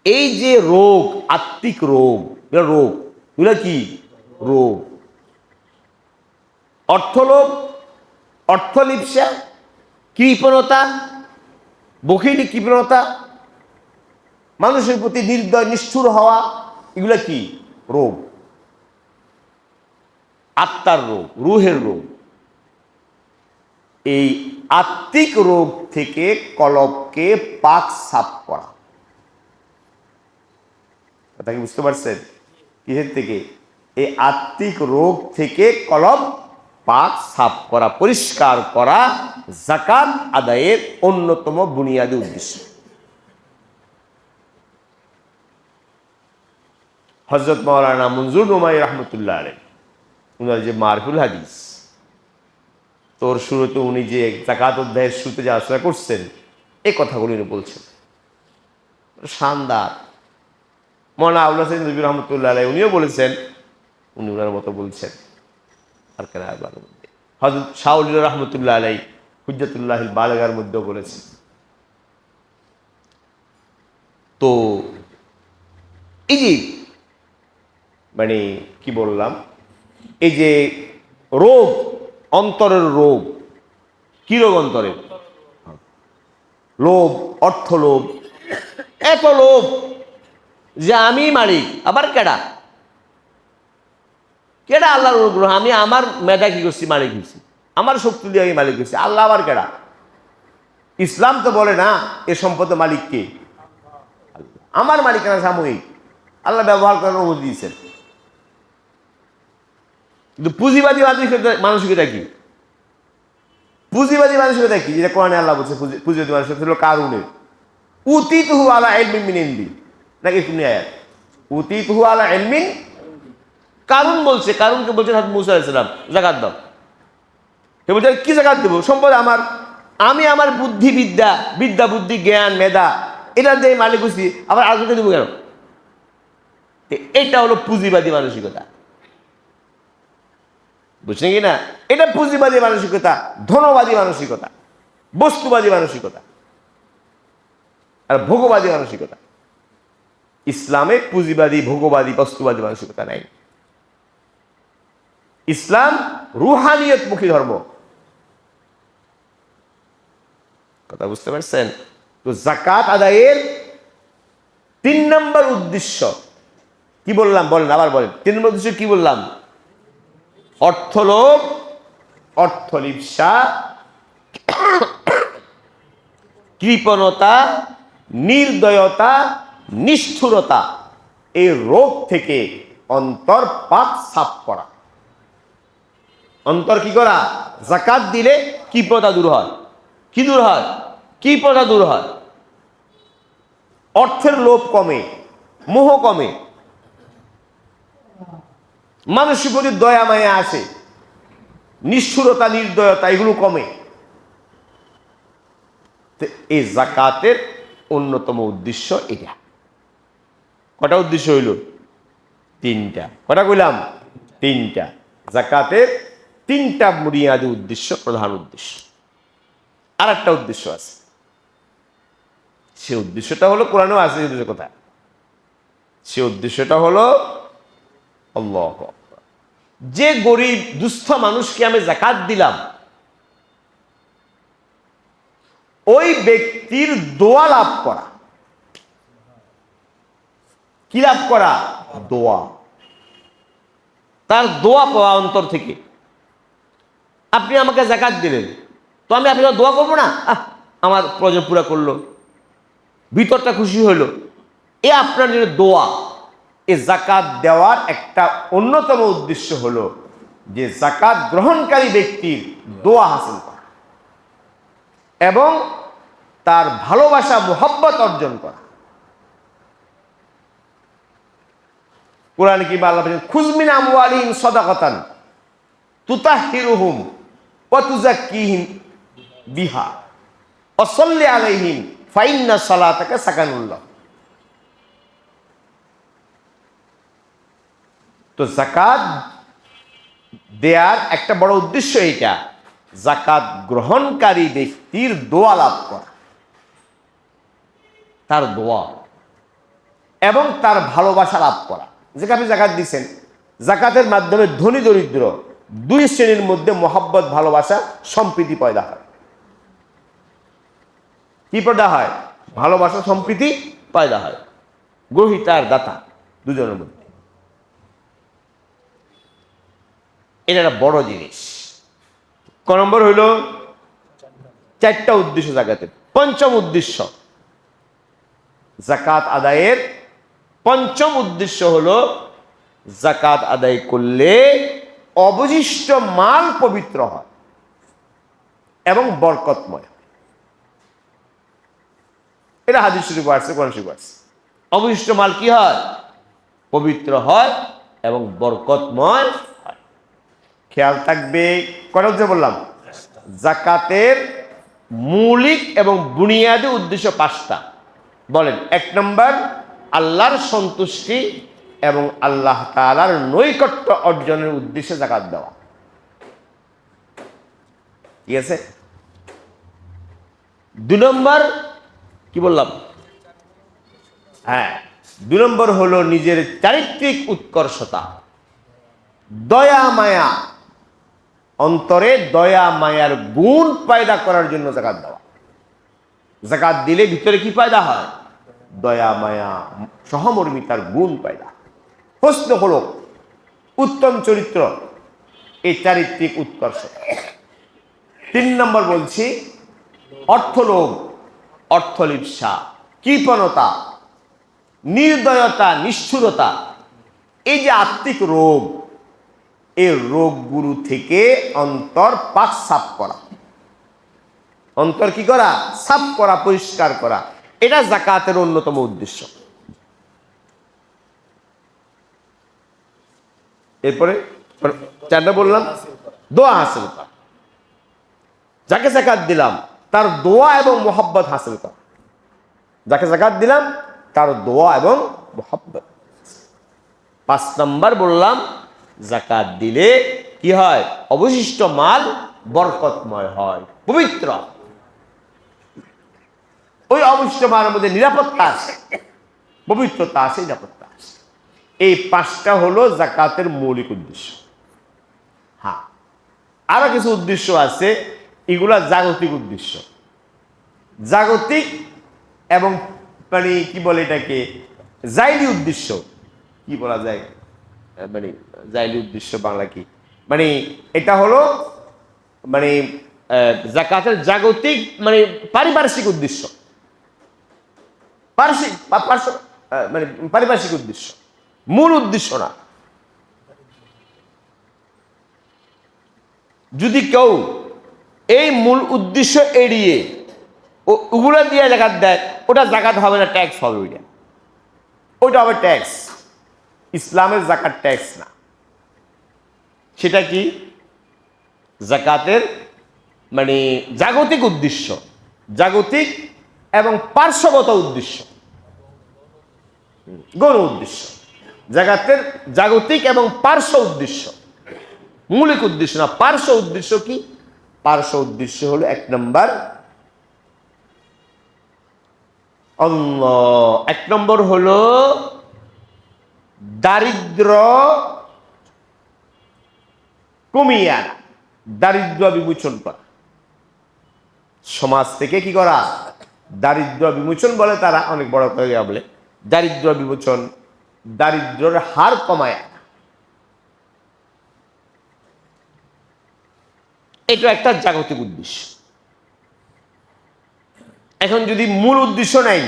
এই যে রোগ, আত্মিক রোগ, রোগ এগুলো কি রোগ? অর্থলোভ, অর্থলিপ্সা, কৃপণতা, বখিলি কৃপণতা, মানুষের প্রতি নির্দয় নিষ্ঠুর হওয়া, এগুলো কি রোগ? আত্মার রোগ, রুহের রোগ। এই আত্মিক রোগ থেকে কলবকে পাক সাফ করা। কথা কি বুঝতে পারছেন? কিসের থেকে? এই আত্মিক রোগ থেকে কলব পাক সাফ করা, পরিষ্কার করা যাকাত আদায়ের অন্যতম বুনিয়াদী উদ্দেশ্য। হযরত মাওলানা মনজুর নোমাই রহমতুল্লাহ আলাইহি, উনার যে মারফুল হাদিস, তোর শুরুতে উনি যে যাকাত অধ্যায়ের শুরুতে যে আলোচনা করছেন, এই কথাগুলি উনি বলছেন, শানদার। মাওলানা আবুল হাসান নদভী রহমতুল্লাহ আলাইহি উনিও বলেছেন, উনি উনার মতো বলছেন। আর কেন হযরত শাহ ওয়ালি রহমতুল্লাহ আলাইহি হুজ্জাতুল্লাহিল বালিগার মধ্যেও বলেছেন। তো এই যে মানে কি বললাম, এই যে রোগ, অন্তরের রোগ, কি রোগ অন্তরের? লোভ, অর্থ লোভ। এত লোভ যে আমি মালিক, আবার কেডা? কেডা আল্লাহর অনুগ্রহ? আমি আমার মেধা কি করছি মালিক হয়েছি, আমার শক্তি দিয়ে আমি মালিক হয়েছি, আল্লাহ আবার কেডা? ইসলাম তো বলে না এ সম্পদ মালিক কে? আমার মালিকানা সাময়িক, আল্লাহ ব্যবহার করার অনুমতি দিয়েছেন। কিন্তু পুঁজিবাদী মানসিকতা কি? পুঁজিবাদী মানসিকতা কি? যেটা কোরআনে আল্লাহ বলছে পুঁজিবাদী মানসিকতা হলো কারুনের উতিতুহু আলা ইলমিন মিন ইনদি, নাকি কোন আয়াত? উতিতুহু আলা ইলমিন, কারুন বলছে, কারুনকে বলছে হযরত মূসা আলাইহিস সালাম যাকাত দাও। সে বলছে কি যাকাত দেব? সম্পদ আমার, আমি আমার বুদ্ধি বিদ্যা, বিদ্যা বুদ্ধি জ্ঞান মেধা এটা দিয়ে মালিক হইছি, আবার আজকে দেবো কেন? এটা হলো পুঁজিবাদী মানসিকতা, বুঝছেন কি না? এটা পুঁজিবাদী মানসিকতা, ধনবাদী মানসিকতা, বস্তুবাদী মানসিকতা আর ভোগবাদী মানসিকতা। ইসলামে পুঁজিবাদী, ভোগবাদী, বস্তুবাদী মানসিকতা নাই। ইসলাম রুহানিয়তমুখী ধর্ম। কথা বুঝতে পারছেন? তো যাকাত আদায়ের 3 নম্বর উদ্দেশ্য কি বললাম? বলেন, আবার বলেন। 3 নম্বর উদ্দেশ্য কি বললাম? অর্থলোভ, অর্থলিপ্সা, কৃপণতা, নির্দয়তা, নিষ্ঠুরতা, এই রোগ থেকে অন্তর পাক সাফ করা। অন্তর কি করা? যাকাত দিলে কি প্রথা দূর হয়? কি দূর হয়? কি প্রথা দূর হয়? অর্থের লোভ কমে, মোহ কমে, মানুষের প্রতি দয়া মায়া আসে, নিষ্ঠুরতা নির্দয়তা এগুলো কমে। এই যাকাতের অন্যতম উদ্দেশ্য এটা। কটা উদ্দেশ্য হইল? তিনটা। কটা কইলাম? তিনটা। যাকাতের তিনটা বুনিয়াদি উদ্দেশ্য, প্রধান উদ্দেশ্য। আর একটা উদ্দেশ্য আছে, সে উদ্দেশ্যটা হলো কোরআনেও আছে কথা। সে উদ্দেশ্যটা হলো আল্লাহু আকবার, যে গরিব দুস্থ মানুষকে আমি যাকাত দিলাম, ওই ব্যক্তির দোয়া লাভ করা। কি লাভ করা? দোয়া। তার দোয়া পাওয়া অন্তর থেকে। আপনি আমাকে যাকাত দিলেন, তো আমি আপনার দোয়া করবো না? আমার প্রয়োজন পুরা করলো, ভিতরটা খুশি হলো, এ আপনার জন্য দোয়া। এ যাকাত দেওয়ার একটা অন্যতম উদ্দেশ্য হলো যে যাকাত গ্রহণকারী ব্যক্তির দোয়া হাসিল করা এবং তার ভালোবাসা মুহাব্বত অর্জন করা। কোরআনে কি আল্লাহ বলেন, খুয মিন আমওয়ালিহিম সাদাকাতান তুতাহহিরুহুম ওয়া তুযাক্কিহিম বিহা ওয়া সাল্লি আলাইহিম ফাইন্না সালাতাকা সাকানুল লাহুম। তো যাকাত দেয়ার একটা বড় উদ্দেশ্য এটা, যাকাত গ্রহণকারী ব্যক্তির দোয়া লাভ করা, তার দোয়া এবং তার ভালোবাসা লাভ করা। যেটা আপনি যাকাত দিচ্ছেন, যাকাতের মাধ্যমে ধনী দরিদ্র দুই শ্রেণীর মধ্যে মহব্বত, ভালোবাসা, সম্প্রীতি পয়দা হয়। কি পয়দা হয়? ভালোবাসা, সম্প্রীতি পয়দা হয় গ্রহীতা আর দাতা দুজনের মধ্যে। এটা একটা বড় জিনিস। ক নম্বর হইল? চারটা উদ্দেশ্য যাকাতের। পঞ্চম উদ্দেশ্য, যাকাত আদায়ের পঞ্চম উদ্দেশ্য হলো যাকাত আদায় করলে অবশিষ্ট মাল পবিত্র হয় এবং বরকতময়। এটা হাদিস শরীফে আসছে, কোরআন শরীফে আসছে। অবশিষ্ট মাল কি হয়? পবিত্র হয় এবং বরকতময় হয়। খেয়াল থাকবে, কটা বললাম? যাকাতের মৌলিক এবং বুনিয়াদি উদ্দেশ্য পাঁচটা। বলেন। এক নম্বর, আল্লাহর সন্তুষ্টি এবং আল্লাহ তাআলার নৈকট্য অর্জনের উদ্দেশ্যে যাকাত দেওয়া। ঠিক আছে? দুই নম্বর কি বললাম? হ্যাঁ, দুই নম্বর হলো নিজের চারিত্রিক উৎকর্ষতা, দয়া মায়া, অন্তরে দয়া মায়ার গুণ পয়দা করার জন্য যাকাত দেওয়া। যাকাত দিলে ভিতরে কি পয়দা হয়? দয়া মায়া, সহমর্মিতার গুণ পয়দা, হোসনে হলো উত্তম চরিত্র, এই চারিত্রিক উৎকর্ষ। তিন নম্বর বলছি, অর্থলোভ, অর্থলিপ্সা, কৃপণতা, নির্দয়তা, নিষ্ঠুরতা, এই যে আত্মিক রোগ, এই রোগগুলো থেকে অন্তর পাক সাফ করা। অন্তর কি করা? সাফ করা, পরিষ্কার করা। এটা যাকাতের অন্যতম উদ্দেশ্য। এরপরে চারটা বললাম, দোয়া হাসিল করা। যাকে যাকাত দিলাম তার দোয়া এবং মোহাব্বত হাসিল করা। যাকে যাকাত দিলাম তার দোয়া এবং মোহাব্বত। 5 নম্বর বললাম, যাকাত দিলে কি হয়? অবশিষ্ট মাল বরকতময় হয়, পবিত্র। ওই অবশিষ্ট মালের মধ্যে নিরাপত্তা আছে, পবিত্রতা আছে, নিরাপত্তা আছে। এই 5টা হলো যাকাতের মৌলিক উদ্দেশ্য। হ্যাঁ, আরো কিছু উদ্দেশ্য আছে, এগুলা জাগতিক উদ্দেশ্য। জাগতিক এবং মানে কি বলে এটাকে, জাইলি উদ্দেশ্য। কি বলা যায় মানে জাইলি উদ্দেশ্য বাংলা কি? মানে এটা হলো মানে যাকাতের জাগতিক মানে পারিপার্শ্বিক উদ্দেশ্য, মানে পারিপার্শ্বিক উদ্দেশ্য, মূল উদ্দেশ্য না। যদি কেউ এই মূল উদ্দেশ্য এড়িয়ে ওগুলো দিয়ে জাকাত দেয়, ওটা জাকাত হবে না, ট্যাক্স হবে। ওইটা হবে ট্যাক্স। ইসলামের জাকাত ট্যাক্স না। সেটা কি? জাকাতের মানে জাগতিক উদ্দেশ্য, জাগতিক এবং পার্শ্বগত উদ্দেশ্য, গৌণ উদ্দেশ্য। জাকাতের জাগতিক এবং পার্শ্ব উদ্দেশ্য, মৌলিক উদ্দেশ্য না। পার্শ্ব উদ্দেশ্য কি? পার্শ্ব উদ্দেশ্য হলো 1 নম্বর আল্লাহ, 1 নম্বর হলো দারিদ্র কমিয়ে আনা, দারিদ্র বিমোচন করা। সমাজ থেকে কি করা? দারিদ্র বিমোচন বলে তারা, অনেক বড় করে বলে দারিদ্র বিমোচন, দারিদ্রের হার কমায় আনা। এটা একটা জাগতিক উদ্দেশ্য। এখন যদি মূল উদ্দেশ্য নাই,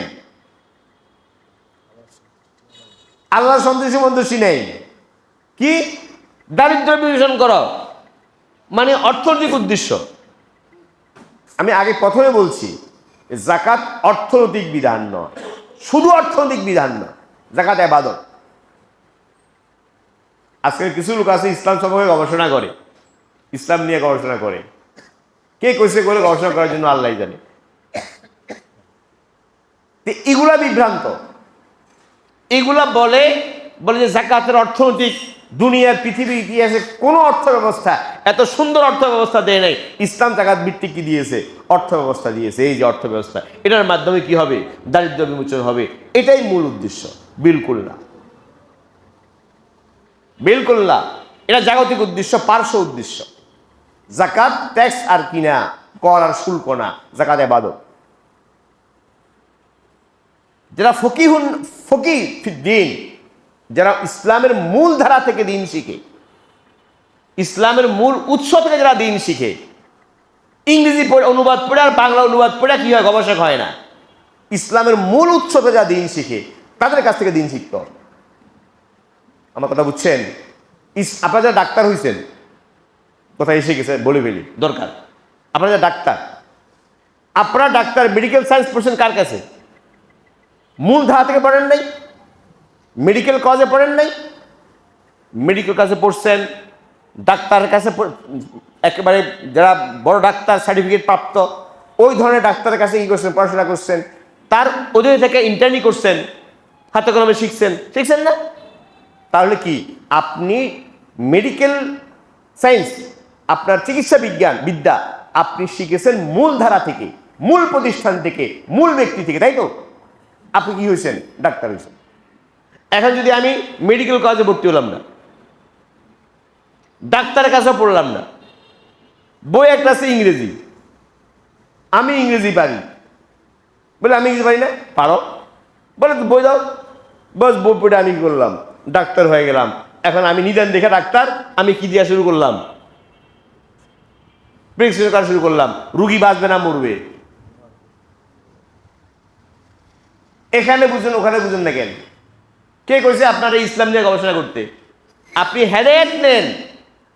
আল্লাহ সন্তুষ্টি নেই, কি? দারিদ্র বিমোচন করো, মানে অর্থনৈতিক উদ্দেশ্য। আমি আগে প্রথমে বলছি জাকাত অর্থনৈতিক বিধান নয়, শুধু অর্থনৈতিক বিধান নয়, জাকাত ইবাদত। আজকে কিছু লোক আছে ইসলাম সম্পর্কে গবেষণা করে, ইসলাম নিয়ে গবেষণা করে। কে কইছে করে গবেষণা করার জন্য আল্লাহ জানে। এগুলা বিভ্রান্ত। এগুলা বলে যে জাকাতের অর্থনৈতিক, দুনিয়ার পৃথিবীর ইতিহাসে কোনো অর্থ ব্যবস্থা এত সুন্দর অর্থ ব্যবস্থা দেয় নাই। ইসলাম জাকাত ভিত্তিক কি দিয়েছে? অর্থ ব্যবস্থা দিয়েছে। এই যে অর্থ ব্যবস্থা, এটার মাধ্যমে কি হবে? দারিদ্র বিমোচন হবে। এটাই মূল উদ্দেশ্য। বিলকুল না, বিলকুল না। এটা জাগতিক উদ্দেশ্য, পার্শ্ব উদ্দেশ্য। জাকাত ট্যাক্স আর কিনা, কর আর শুল্ক না, জাকাত ইবাদত। যারা ফকি দিন, যারা ইসলামের মূল ধারা থেকে দিন শিখে, ইসলামের মূল উৎস থেকে যারা দিন শিখে, ইংরেজি অনুবাদ পড়ে আর বাংলা অনুবাদ পড়ে কি হয়? গবেষক হয় না। ইসলামের মূল উৎস থেকে যারা দিন শিখে, তাদের কাছ থেকে দিন শিখতে হবে। আমার কথা বুঝছেন? আপনারা যারা ডাক্তার হয়েছেন, কোথায় এসে গেছে বলে ফেলি, দরকার। আপনারা যারা ডাক্তার, আপনারা ডাক্তার মেডিকেল সায়েন্স পড়ছেন কার কাছে? মূল ধারা থেকে পড়েন নাই, মেডিকেল কলেজে পড়েন নাই। মেডিকেল কাছে পড়ছেন, ডাক্তারের কাছে, একেবারে যারা বড় ডাক্তার সার্টিফিকেট প্রাপ্ত ওই ধরনের ডাক্তারের কাছে কি করছেন? পড়াশোনা করছেন, তার অধীনে থেকে ইন্টার্নি করছেন, হাতে কলমে শিখছেন না? তাহলে কি আপনি মেডিকেল সায়েন্স, আপনার চিকিৎসা বিদ্যা আপনি শিখেছেন মূল ধারা থেকে, মূল প্রতিষ্ঠান থেকে, মূল ব্যক্তি থেকে, তাই তো? আপনি কি হয়েছেন? ডাক্তার হয়েছেন। এখন যদি আমি মেডিকেল কলেজে ভর্তি হলাম না, ডাক্তারের কাছে পড়লাম না, বই একটা আছে ইংরেজি, আমি ইংরেজি পারি, বলে আমি ইংরেজি পারি না, পারো, বলে বই দাও, বস বই পড়ে আমি কি করলাম? ডাক্তার হয়ে গেলাম। এখন আমি নিদান দেখে ডাক্তার, আমি কি দিয়া শুরু করলাম? প্রেসক্রিপশন করা শুরু করলাম। রুগী বাঁচবে না মরবে? এখানে বুঝুন, ওখানে বুঝুন না কেন? কে কইছে আপনার এই ইসলাম নিয়ে গবেষণা করতে? আপনি হেদায়েত নেন,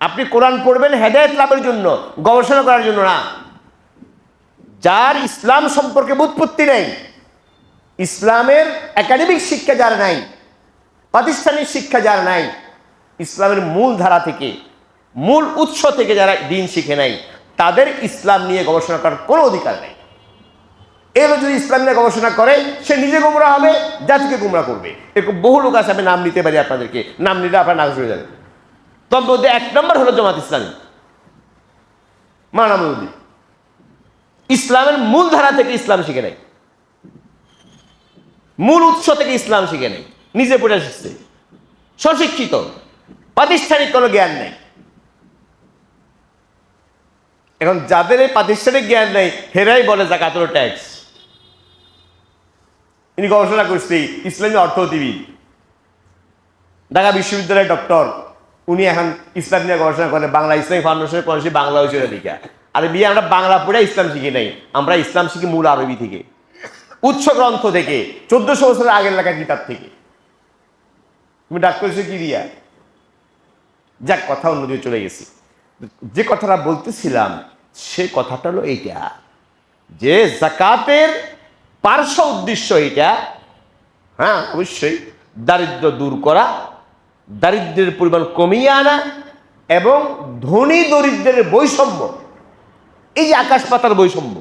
আপনি কোরআন পড়বেন হেদায়েত লাভের জন্য, গবেষণা করার জন্য না। যার ইসলাম সম্পর্কে বুৎপত্তি নেই, ইসলামের একাডেমিক শিক্ষা যার নাই, প্রাতিষ্ঠানিক শিক্ষা যার নাই, ইসলামের মূল ধারা থেকে, মূল উৎস থেকে যারা দিন শিখে নাই, তাদের ইসলাম নিয়ে গবেষণা করার কোনো অধিকার নেই। এলো যদি ইসলাম নিয়ে গবেষণা করে, সে নিজে গোমরা হবে, জাতিকে গোমরা করবে। এরকম বহু লোক আছে, আমি নাম নিতে পারি আপনাদেরকে, নাম নিলে আপনার নাম হয়ে যাবে। তোর মধ্যে 1 নম্বর হলো জামাত ইসলামী, মানামুদ্দিন। ইসলামের মূল ধারা থেকে ইসলাম শিখে নেই, মূল উৎস থেকে ইসলাম শিখে নেই, নিজে পড়ে শিখছে, স্বশিক্ষিত, প্রাতিষ্ঠানিক কোনো জ্ঞান নেই। এখন যাদের এই প্রাতিষ্ঠানিক জ্ঞান নেই, হেরাই বলে জাকাত হলো ট্যাক্স। ইনি গবেষণা করছে, ইসলামী অর্থনীতিবিদ, ঢাকা বিশ্ববিদ্যালয়ের ডক্টর। উনি এখন ইসলাম নিয়ে গবেষণা করেন, বাংলা ইসলামী ফাউন্ডেশনের পড়াশি বাংলা হয়েছে দীক্ষা। আর বিয়ে আমরা বাংলা পড়ে ইসলাম শিখি নাই, আমরা ইসলাম শিখি মূল আরবি থেকে, উৎস গ্রন্থ থেকে, 1400 বছরের আগের লেখা কিতাব থেকে। তুমি ডাক্তার হয়েছে কি দিয়া? যাক, কথা অন্যদিকে চলে গেছি। যে কথাটা বলতেছিলাম সে কথাটা হলো এইটা, যে যাকাতের পার্শ্ব উদ্দেশ্য এটা, হ্যাঁ অবশ্যই দারিদ্র্য দূর করা, দারিদ্র্যের পরিমাণ কমিয়ে আনা এবং ধনী দরিদ্রের বৈষম্য, এই যে আকাশ পাতার বৈষম্য,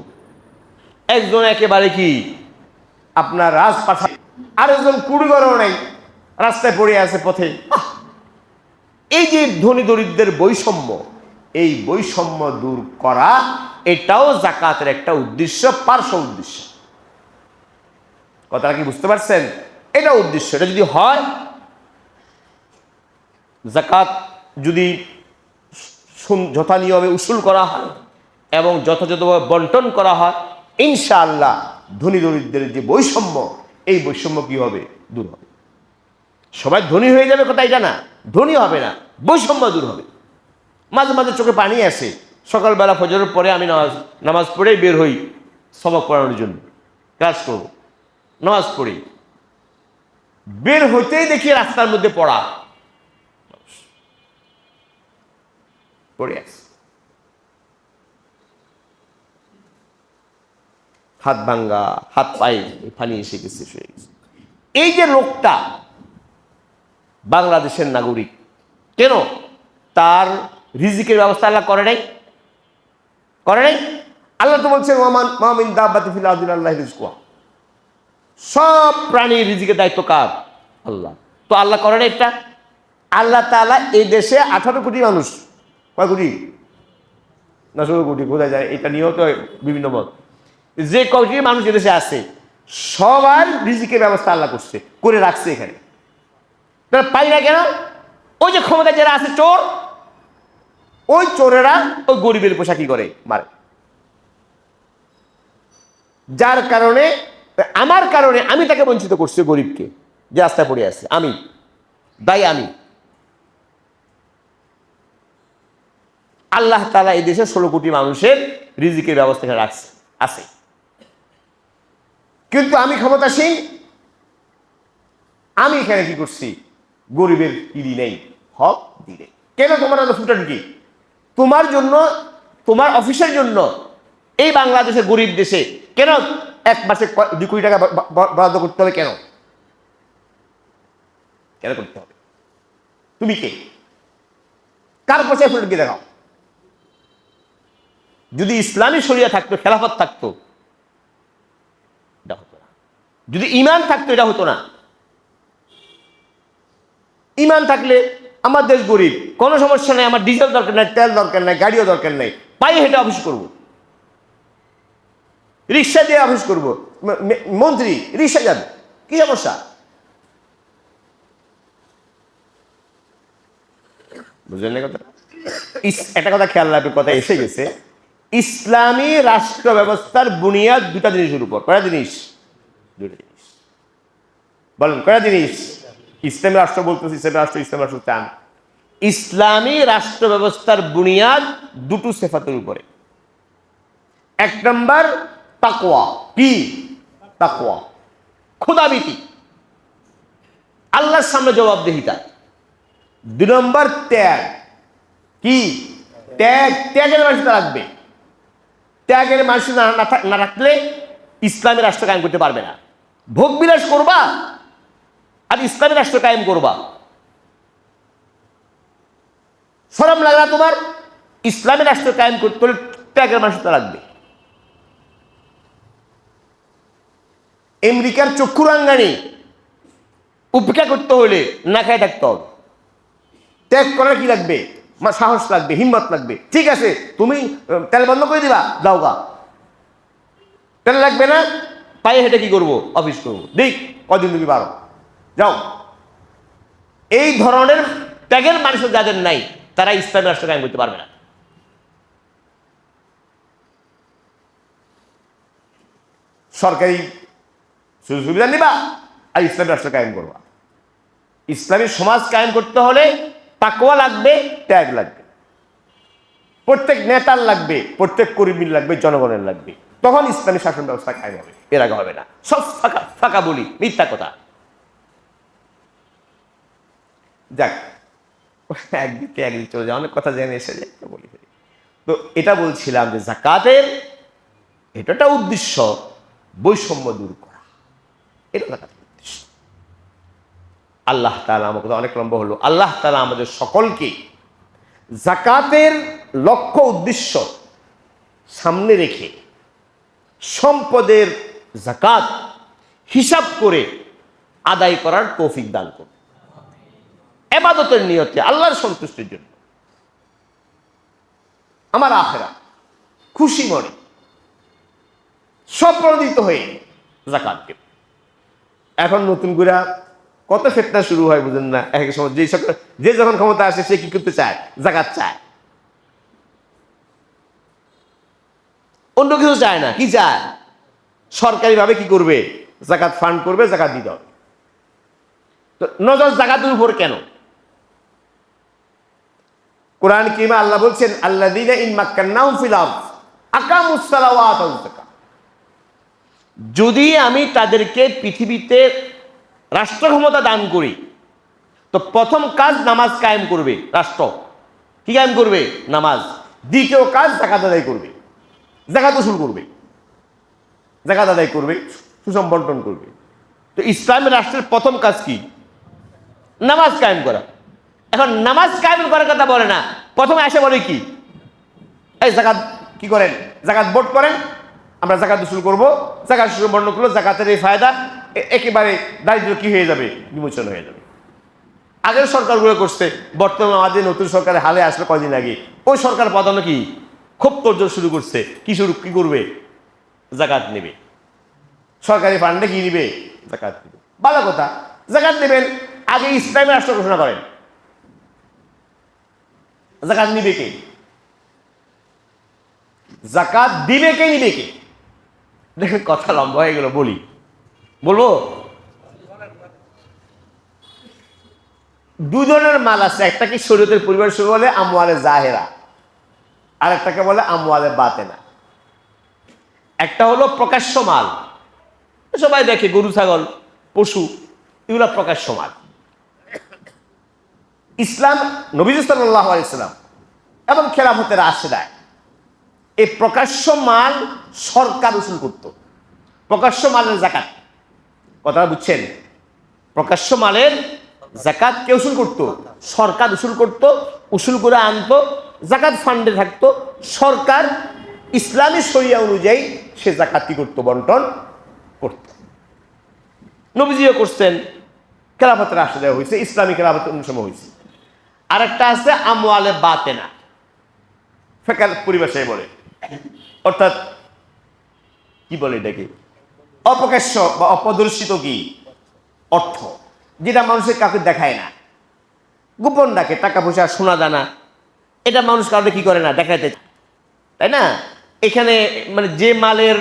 একজন একেবারে কি আপনার রাজপাশা, আরেকজন কুড়িঘরও নেই, রাস্তায় পড়ে আছে পথে, এই যে ধনী দরিদ্রের বৈষম্য, এই বৈষম্য দূর করা এটাও যাকাতের একটা উদ্দেশ্য, পার্শ্ব উদ্দেশ্য। কথাটা কি বুঝতে পারছেন? এটা উদ্দেশ্য। এটা যদি হয়, যাকাত যদি যথা নিয়মে উসুল করা হয় এবং যথাযথভাবে বন্টন করা হয়, ইনশাআল্লাহ ধনী দরিদ্রের যে বৈষম্য, এই বৈষম্য কি হবে? দূর হবে। সবাই ধনী হয়ে যাবে কথা এটা না, ধনী হবে না, বৈষম্য দূর হবে। মাঝে মাঝে চোখে পানি আসে, সকালবেলা ফজরের পরে আমি নামাজ পড়েই বের হই সবক পড়ানোর জন্য, ক্লাস করব, নামাজ পড়ি, বের হইতেই দেখি রাস্তার মধ্যে পড়ে আছে, হাত ভাঙ্গা, হাত পায়ে পানি এসে গেছে, শুয়ে গেছে। এই যে লোকটা বাংলাদেশের নাগরিক, কেন তার রিজিকের ব্যবস্থা আল্লাহ করে নাই? করে নাই? আল্লাহ তো বলছেন মামিন দাব্বাতিন ফিল আরদি ইল্লা আল্লাহু রিজকুহা, সব প্রাণীর রিজিকের দায়িত্ব কার? আল্লাহ। তো আল্লাহ করে নাই এটা? আল্লাহ তাআলা এই দেশে 18 কোটি মানুষ, কয় কোটি না 16 কোটি বোঝা যায়, এটা নিয়েও তো বিভিন্ন মত, যে কয়টি মানুষ এদেশে আছে সবার রিজিকের ব্যবস্থা আল্লাহ করছে, করে রাখছে এখানে। তারা পাই না কেন? ওই যে ক্ষমতায় যারা আছে চোর, ওই চোরেরা ওই গরিবের পোশাকি করে মারে, যার কারণে আমার কারণে আমি তাকে বঞ্চিত করছি, গরিবকে যে রাস্তায় পড়ে আছে, আমি দায়ী। আমি আল্লাহ তাআলা এই দেশে 16 কোটি মানুষের রিজিকের ব্যবস্থা রাখছে, আছে, কিন্তু আমি ক্ষমতাসীন, আমি এখানে কি করছি? গরিবের ইডি নেই, হক দিলে। কেন তোমার ফুটান কি? তোমার জন্য, তোমার অফিসের জন্য এই বাংলাদেশের গরিব দেশে কেন এক মাসে 2 কোটি টাকা বরাদ্দ করতে হবে? কেন কেন করতে হবে? তুমি কে? কার পয়সায় ফুটান কি দেখাও? যদি ইসলামী শরিয়া থাকতো, খেলাফত থাকতো, এটা হতো না। যদি ঈমান থাকতো, এটা হতো না। ঈমান থাকলে আমার দেশ গরিব, কোনো সমস্যা নেই, আমার ডিজেল দরকার নাই, তেল দরকার নাই, গাড়িও দরকার নাই, পায়ে হেঁটে অফিস করব, রিক্সা দিয়ে অফিস করব, মন্ত্রী রিক্সা যাবে, কি সমস্যা? বুঝলেন না কথা? একটা কথা খেয়াল রাখবে, কথা এসে গেছে, ইসলামী রাষ্ট্র ব্যবস্থার বুনিয়াদ 2টা জিনিসের উপর। কয়টা জিনিস? 2টা জিনিস। বলেন কয়টা জিনিস? ইসলামী রাষ্ট্র বলতেছি, ইসলামী রাষ্ট্র, ইসলামী রাষ্ট্র চান। ইসলামী রাষ্ট্র ব্যবস্থার বুনিয়াদ 2টো সিফাতের উপরে। 1 নম্বর তাকওয়া। কি? তাকওয়া, খোদাভীতি, আল্লাহর সামনে জবাবদিহিতা। 2 নম্বর ত্যাগ। কি? ত্যাগ। ত্যাগের মানসিকতা রাখবে। ত্যাগের মানসিকতা না রাখলে ইসলামী রাষ্ট্র কায়েম করতে পারবে না। ভোগ বিলাস করবা আর ইসলামী রাষ্ট্র কায়েম করবা, শরম লাগে না তোমার? ইসলামী রাষ্ট্র কায়েম করতে হলে ত্যাগের মানসিকতা রাখবে। আমেরিকার চক্ষুরাঙ্গানি উপেক্ষা করতে হলে না খায় থাকতে হবে। ত্যাগ করার কি লাগবে? সাহস লাগবে, হিম্মত লাগবে। ঠিক আছে, তুমি তেল বন্ধ করে দিবা, দাও গা, তেল লাগবে না, পায়ে হেঁটে কি করবো? অফিস করবো, দেখ কদিন তুমি পারো, যাও। এই ধরনের ত্যাগের মানুষ যাদের নাই, তারা ইসলামী রাষ্ট্র কায়েম করতে পারবে না। সরকারি সুযোগ সুবিধা নিবা আর ইসলামী রাষ্ট্র কায়েম করবা। ইসলামী সমাজ কায়েম করতে হলে তাকওয়া লাগবে, ত্যাগ লাগবে, প্রত্যেক নেতার লাগবে, প্রত্যেক কর্মীর লাগবে, জনগণের লাগবে। তখন ইসলামী শাসন ব্যবস্থা কায়েম হবে, এর আগে হবে না। সব ফাঁকা ফাঁকা বলি, মিথ্যা কথা। যাক, একদিকে একদিক চলে যায়, অনেক কথা জেনে এসে যায়, বলি। তো এটা বলছিলাম যে জাকাতের এটা উদ্দেশ্য বৈষম্য দূর করা, এটা জাকাতের উদ্দেশ্য। আল্লাহ তাআলা, আমাকে অনেক লম্বা হলো, আল্লাহ তাআলা আমাদের সকলকে জাকাতের লক্ষ্য উদ্দেশ্য সামনে রেখে সম্পদের জাকাত হিসাব করে আদায় করার তৌফিক দান করুন, ইবাদতের নিয়তে, আল্লাহর সন্তুষ্টির জন্য, আমার আখিরাত খুশি মনে স্বপ্রণোদিত হয়ে জাকাত দেব। এখন নতুন করে কত ফিতনা শুরু হয় বুঝেন না। এক সময় যে যখন ক্ষমতা আসে সে কি করতে চায়? জাকাত চায়, অন্য কিছু চায় না। কি চায়? সরকারিভাবে কি করবে? জাকাত ফান্ড করবে, জাকাত দিতে হবে। তো নজর জাকাতের উপর কেন? কোরআন কারীমে আল্লাহ বলছেন, আল্লাযীনা ইন মাক্কান্নাহুম ফিল আরদ আকামুস সালাওয়াত ওয়াজ যাকাত। যদি আমি তাদেরকে পৃথিবীতে রাষ্ট্র ক্ষমতা দান করি, তো প্রথম কাজ নামাজ কায়েম করবে। রাষ্ট্র কি কায়েম করবে? নামাজ। দ্বিতীয় কাজ জাকাত আদায় করবে, জাকাত উসুল করবে, জাকাত আদায় করবে, সুষম বন্টন করবে। তো ইসলামী রাষ্ট্রের প্রথম কাজ কি? নামাজ কায়েম করা। এখন নামাজ কায়েম করার কথা বলে না, প্রথমে এসে বলে কি? এই জাকাত কি করেন? জাকাত বোর্ড করেন, আমরা জাকাত উসুল করবো, জাকাত সুষম বন্টন করলো, জাকাতের এই ফায়দা একেবারে দারিদ্র কি হয়ে যাবে? বিমোচন হয়ে যাবে। আগের সরকারগুলো করছে, বর্তমানে আমাদের নতুন সরকারের হালে আসলে কদিন আগে ওই সরকার প্রাধান্য কি খুব তোড়জোড় শুরু করছে। কি করবে? জাকাত নেবে, সরকারি ফান্ডে কি দিবে? জাকাত দিবে। ভালো কথা, জাকাত নেবেন, আগে ইসলামী রাষ্ট্র ঘোষণা করেন। জাকাত নিবে কে? জাকাত দিবে কে? নিবে কে? দেখেন কথা লম্বা হয়ে গেল, বলবো। দুই ধরনের মাল আছে, একটা কি শরীয়তের পরিবার শুরু বলে আমওয়ালে জাহেরা, আর একটাকে বলে আমওয়ালে বাতেনা। একটা হলো প্রকাশ্য মাল, সবাই দেখে, গরু ছাগল পশু, এগুলা প্রকাশ্য মাল। ইসলাম নবী সাল্লাল্লাহু আলাইহি ওয়াসাল্লাম এবং খেলাফতের রাশেদায় এই প্রকাশ্য মাল সরকার উসুল করত। প্রকাশ্য মালের জাকাত, কথাটা বুঝছেন? প্রকাশ্য মালের জাকাত কে উসুল করত? সরকার উসুল করত, উসুল করে আনতো, জাকাত ফান্ডে থাকতো। সরকার ইসলামী শরিয়া অনুযায়ী সে জাকাত কি করতো? বন্টন করত। নবীজিও করছেন, খেলাফতের রাশেদায় হয়েছে, ইসলামী খেলাফতের অন্য সময় হয়েছে। আরেকটা আছে আমওয়ালে বাতেনা, ফিকহ পরিভাষায় বলে, অর্থাৎ কি বলে এটাকে? অপ্রকাশ্য বা অপ্রদর্শিত কি অর্থ, যেটা মানুষের কাউকে দেখায় না, গোপন রাখে। টাকা পয়সা, সোনা দানা, এটা মানুষ কাউকে কি করে না? দেখাইতে, তাই না? এখানে মানে যে মালের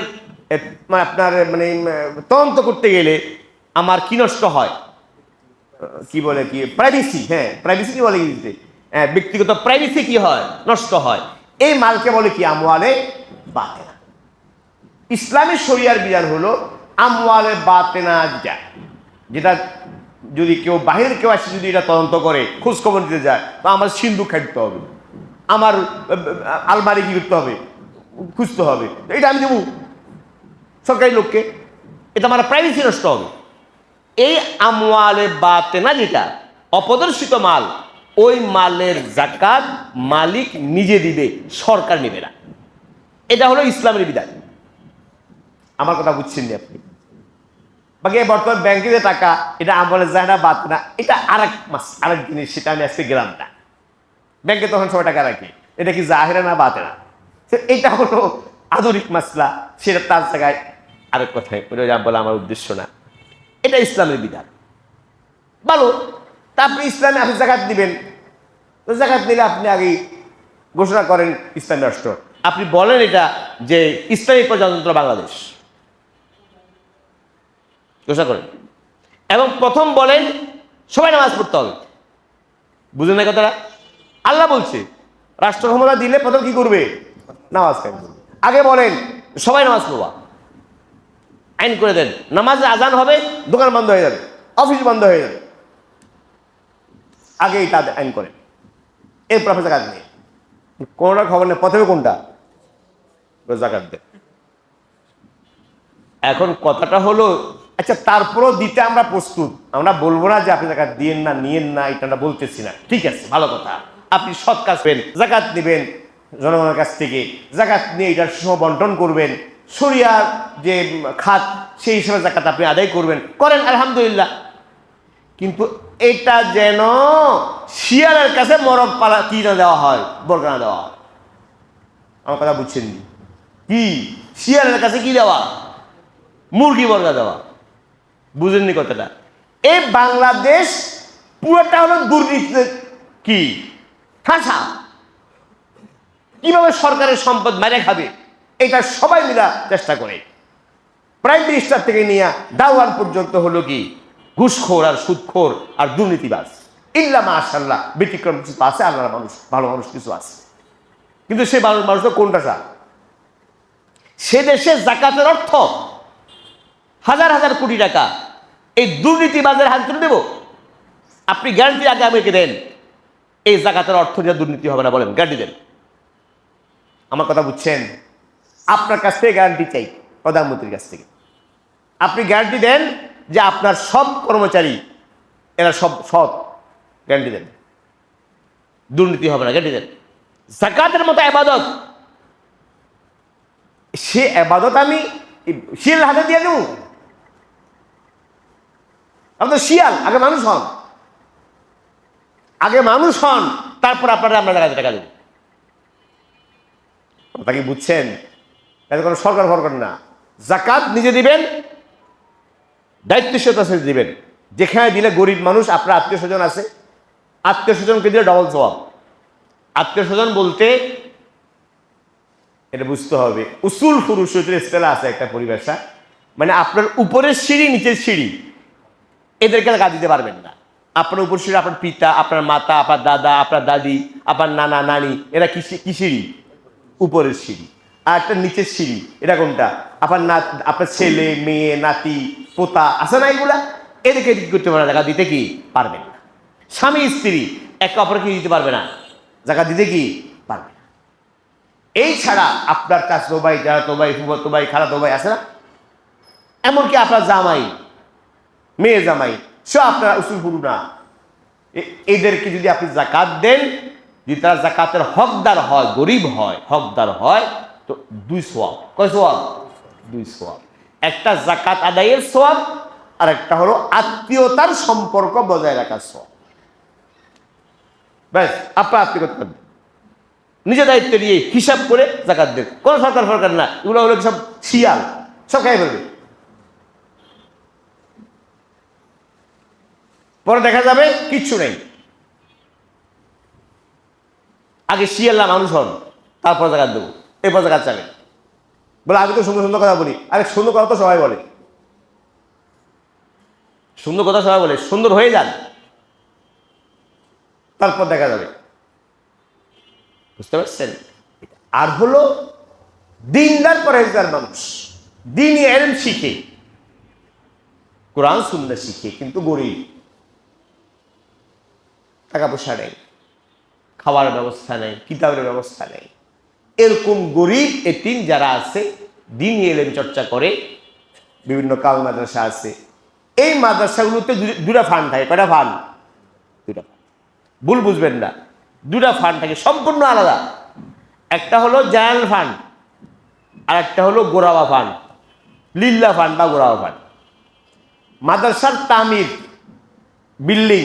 আপনার মানে তদন্ত করতে গেলে আমার কি নষ্ট হয়, কি বলে কি প্রাইভেসি, হ্যাঁ প্রাইভেসি কি বলে, ব্যক্তিগত প্রাইভেসি কি হয়? নষ্ট হয়। এই মালকে বলে কি? আমওয়ালে বাতেনা। ইসলামী শরিয়ার বিধান হলো আমওয়ালে বাতেনা, যেটা যদি কেউ বাহিরের কেউ আসে, যদি এটা তদন্ত করে, খোঁজ খবর দিতে যায়, তো আমার সিন্ধুক খাটতে হবে, আমার আলমারি কি করতে হবে? খুঁজতে হবে। এটা আমি দেবো সরকারি লোককে, এটা আমার প্রাইভেসি নষ্ট হবে। এই আমওয়ালে বাতেনা যেটা অপ্রদর্শিত মাল, ওই মালের জাকাত মালিক নিজে দিবে, সরকার নেবে না। এটা হলো ইসলামের বিধান। আমার কথা বুঝছেন না আপনি? বাকি বর্তমান ব্যাংকে যে টাকা, এটা আমওয়ালে জাহেরা বাতেনা, এটা আরেক জিনিস, সেটা আমি আজকে গেলাম না। ব্যাংকে তখন সবাই টাকা রাখে, এটা কি জাহেরা না বাতেনা? এটা হলো আধুনিক মাসলা, সেটা তার জায়গায় আরেক কথায় বলে আমার উদ্দেশ্য না। এটা ইসলামের বিধান। ভালো, তা আপনি ইসলামে আপনি জাকাত দিবেন, তো জাকাত নিলে আপনি আগে ঘোষণা করেন ইসলামী রাষ্ট্র, আপনি বলেন এটা যে ইসলামী প্রজাতন্ত্র বাংলাদেশ ঘোষণা করেন, এবং প্রথম বলেন সবাই নামাজ পড়তে হবে। বুঝলেন না কথাটা? আল্লাহ বলছে রাষ্ট্র ক্ষমতা দিলে প্রথম কি করবে? নামাজ কায়েম করবে। আগে বলেন সবাই নামাজ পড়বা, আইন করে দেন, নামাজে আজান হবে, দোকান বন্ধ হয়ে যাবে, অফিস বন্ধ হয়ে যাবে, আগে এটা আইন করেন, এরপর আপনি জাকাত নিয়ে। কোনটা খবর নেই, প্রথমে কোনটা? জাকাত দেন। এখন কথাটা হলো, আচ্ছা তারপরও দিতে আমরা প্রস্তুত, আমরা বলবো না যে আপনি জাকাত দিয়েন না, নিয়েন না, এটা আমরা বলতেছি না, ঠিক আছে, ভালো কথা। আপনি সৎ কাজ করবেন, জাকাত নেবেন জনগণের কাছ থেকে, জাকাত নিয়ে এটার বন্টন করবেন, শরিয়ার যে খাত সেই হিসাবে জাকাত আপনি আদায় করবেন, করেন, আলহামদুলিল্লাহ। কিন্তু এটা যেন শিয়ালের কাছে মরক পালা কি না দেওয়া হয়, বর্গা না দেওয়া হয়। আমার কথা বুঝছেন কি? শিয়ালের কাছে কি দেওয়া? মুরগি বর্গা দেওয়া। বুঝেননি কথাটা? এই বাংলাদেশ পুরোটা হলো দুর্নীতি কি ঠাসা। কিভাবে সরকারের সম্পদ মেরে খাবে এটা সবাই মিলা চেষ্টা করে। প্রাইম মিনিস্টার থেকে নিয়ে দাওয়ান পর্যন্ত হলো কি ঘুষখোর আর সুদখোর আর দুর্নীতিবাজ। ইল্লা মাশাআল্লাহ ব্যতিক্রম কিছু আছে, আল্লাহর মানুষ, ভালো মানুষ কিছু আছে। কিন্তু সেই ভালো মানুষ তো কোনটা চা? সে দেশে জাকাতের অর্থ হাজার হাজার কোটি টাকা এই দুর্নীতিবাজের হাতে তুলে দেব? আপনি গ্যারান্টি আগে আমাকে দেন এই জাকাতের অর্থ দিয়ে দুর্নীতি হবে না, বলেন, গ্যারান্টি দেন। আমার কথা বুঝছেন? আপনার কাছ থেকে গ্যারান্টি চাই, প্রধানমন্ত্রীর কাছ থেকে। আপনি গ্যারান্টি দেন যে আপনার সব কর্মচারী এরা সব সৎ, গ্যারান্টি দেন, দুর্নীতি হবে না, গ্যারান্টি দেন। জাকাতের মতো আবাদত, সে আবাদত আমি শিয়াল হাতে দিয়ে দেব? আপনি তো শিয়াল, আগে মানুষ হন, আগে মানুষ হন, তারপর আপনারা আমরা টাকা দেব। কথা কি বুঝছেন? এটা কোনো সরকার ফরকার না। জাকাত নিজে দিবেন, দায়িত্বশীলতা সাথে দিবেন। যেখানে দিলে গরিব মানুষ, আপনার আত্মীয় স্বজন আছে, আত্মীয় স্বজনকে দিলে ডবল সওয়াব। আত্মীয় স্বজন বলতে এটা বুঝতে হবে, উসুল ফুরুষের ইস্তেলা আছে একটা পরিভাষা, মানে আপনার উপরের সিঁড়ি নিচের সিঁড়ি, এদেরকে টাকা দিতে পারবেন না। আপনার উপর সিঁড়ি আপনার পিতা, আপনার মাতা, আপনার দাদা, আপনার দাদি, আপনার নানা নানি, এরা কি সিঁড়ি? উপরের সিঁড়ি। আর একটা নিচের সিঁড়ি, এটা কোনটা? আপনার ছেলে মেয়ে নাতি পোতা আছে না, এগুলা এদেরকে কি করতে পারে? টাকা দিতে কি পারবেন না। স্বামী স্ত্রী একে অপরকে দিতে পারবে না, টাকা দিতে কি পারবে না। এই ছাড়া আপনার চাচতো ভাই, জানাতো ভাই, ফুফাতো ভাই, খালাতো ভাই আছে না, এমনকি আপনার জামাই, মেয়ে জামাই, সে আপনার উসুল ফুরু না, এদেরকে যদি আপনি জাকাত দেন, যদি তারা জাকাতের হকদার হয়, গরিব হয়, হকদার হয়, তো 2 সওয়াব। কয় সওয়াব? 2 সওয়াব। একটা জাকাত আদায়ের সওয়াব, আর একটা হলো আত্মীয়তার সম্পর্ক বজায় রাখার সওয়াব। ব্যাস, আপনার আত্মীয়তা নিজে দায়িত্ব নিয়ে হিসাব করে জাকাত দেন। কোনো সরকার ফরকার না, এগুলো হলো সব শিয়াল, সব খাই ফেলবে। পরে দেখা যাবে কিচ্ছু নেই। আগে শিয়াল্লা মানুষ হন, তারপর জাকাত দেবো, এরপর জাকাত চাবে। বলে আমি তো সুন্দর সুন্দর কথা বলি। আরে সুন্দর কথা তো সবাই বলে, সুন্দর কথা সবাই বলে, সুন্দর হয়ে যান, তারপর দেখা যাবে। বুঝতে পারছেন? আর হলো দিনদার পরেজগার মানুষ, দিন এলম শিখে, কোরআন সুন্নাহ শিখে, কিন্তু গরিব, টাকা পয়সা নেই, খাওয়ার ব্যবস্থা নেই, কিতাবের ব্যবস্থা নেই, এরকম গরিব এতিম যারা আছে, দিন এলেম চর্চা করে, বিভিন্ন কাল মাদ্রাসা আছে, এই মাদ্রাসাগুলোতে দুটা ফান্ড থাকে। কয়টা ফান্ড? দুটা। ভুল বুঝবেন না, দুটা ফান্ড থাকে, সম্পূর্ণ আলাদা। একটা হলো জেনারেল ফান্ড, আর একটা হলো গোরাবা ফান্ড, লিল্লা ফান্ড বা গোরাবা ফান্ড। মাদ্রাসার তামির, বিল্ডিং,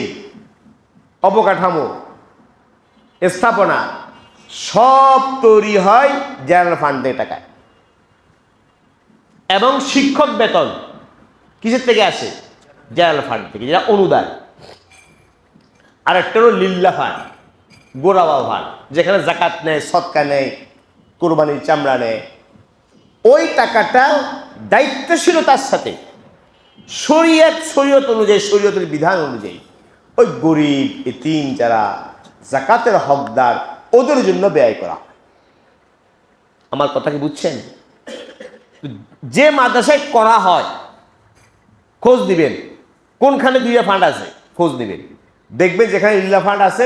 অবকাঠামো, স্থাপনা সব তৈরি হয় জেনারেল ফান্ডের টাকায়। এবং শিক্ষক বেতন কিসের থেকে আসে? জেনারেল ফান্ড থেকে, যেটা অনুদান। আর একটা হলো লিল্লা ফান্ড, গোরাবা ফান্ড, যেখানে জাকাত নেয়, সদকা নেয়, কোরবানির চামড়া নেয়। ওই টাকাটা দায়িত্বশীলতার সাথে শরীয়ত অনুযায়ী, শরীয়তের বিধান অনুযায়ী ওই গরিব এতিম যারা জাকাতের হকদার, ওদের জন্য ব্যয় করা। আমার কথা কি বুঝছেন? যে মাদ্রাসায় করা হয়, খোঁজ দিবেন কোনখানে দুইটা ফান্ড আছে, খোঁজ দিবেন, দেখবেন যেখানে লিল্লা ফান্ড আছে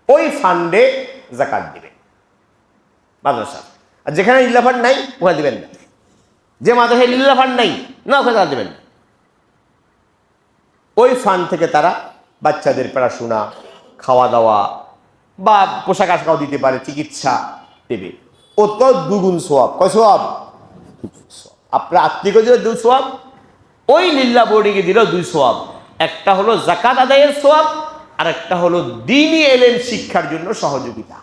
ওই ফান্ডে জাকাত দিবেন। মাদ্রাসা। আর যেখানে লিল্লাহ ফান্ড নাই ওখানে দেবেন না। যে মাদ্রাসায় লিল্লাহ ফান্ড নাই না ওখানে তারা দেবেন না। ওই ফান্ড থেকে তারা বাচ্চাদের পড়াশোনা, খাওয়া দাওয়া বা পোশাক আশাকও দিতে পারে, চিকিৎসা দেবে। ও তো দুগুণ সোয়াব। কয় সোয়াব? আপনার আত্মীয়কে দিল 2 সোয়াব, ওই লিল্লাহ বোর্ডিংয়ে দিল 2 সোয়াব। একটা হলো যাকাত আদায়ের সোয়াব, আর একটা হলো দ্বীনি ইলম শিক্ষার জন্য সহযোগিতা।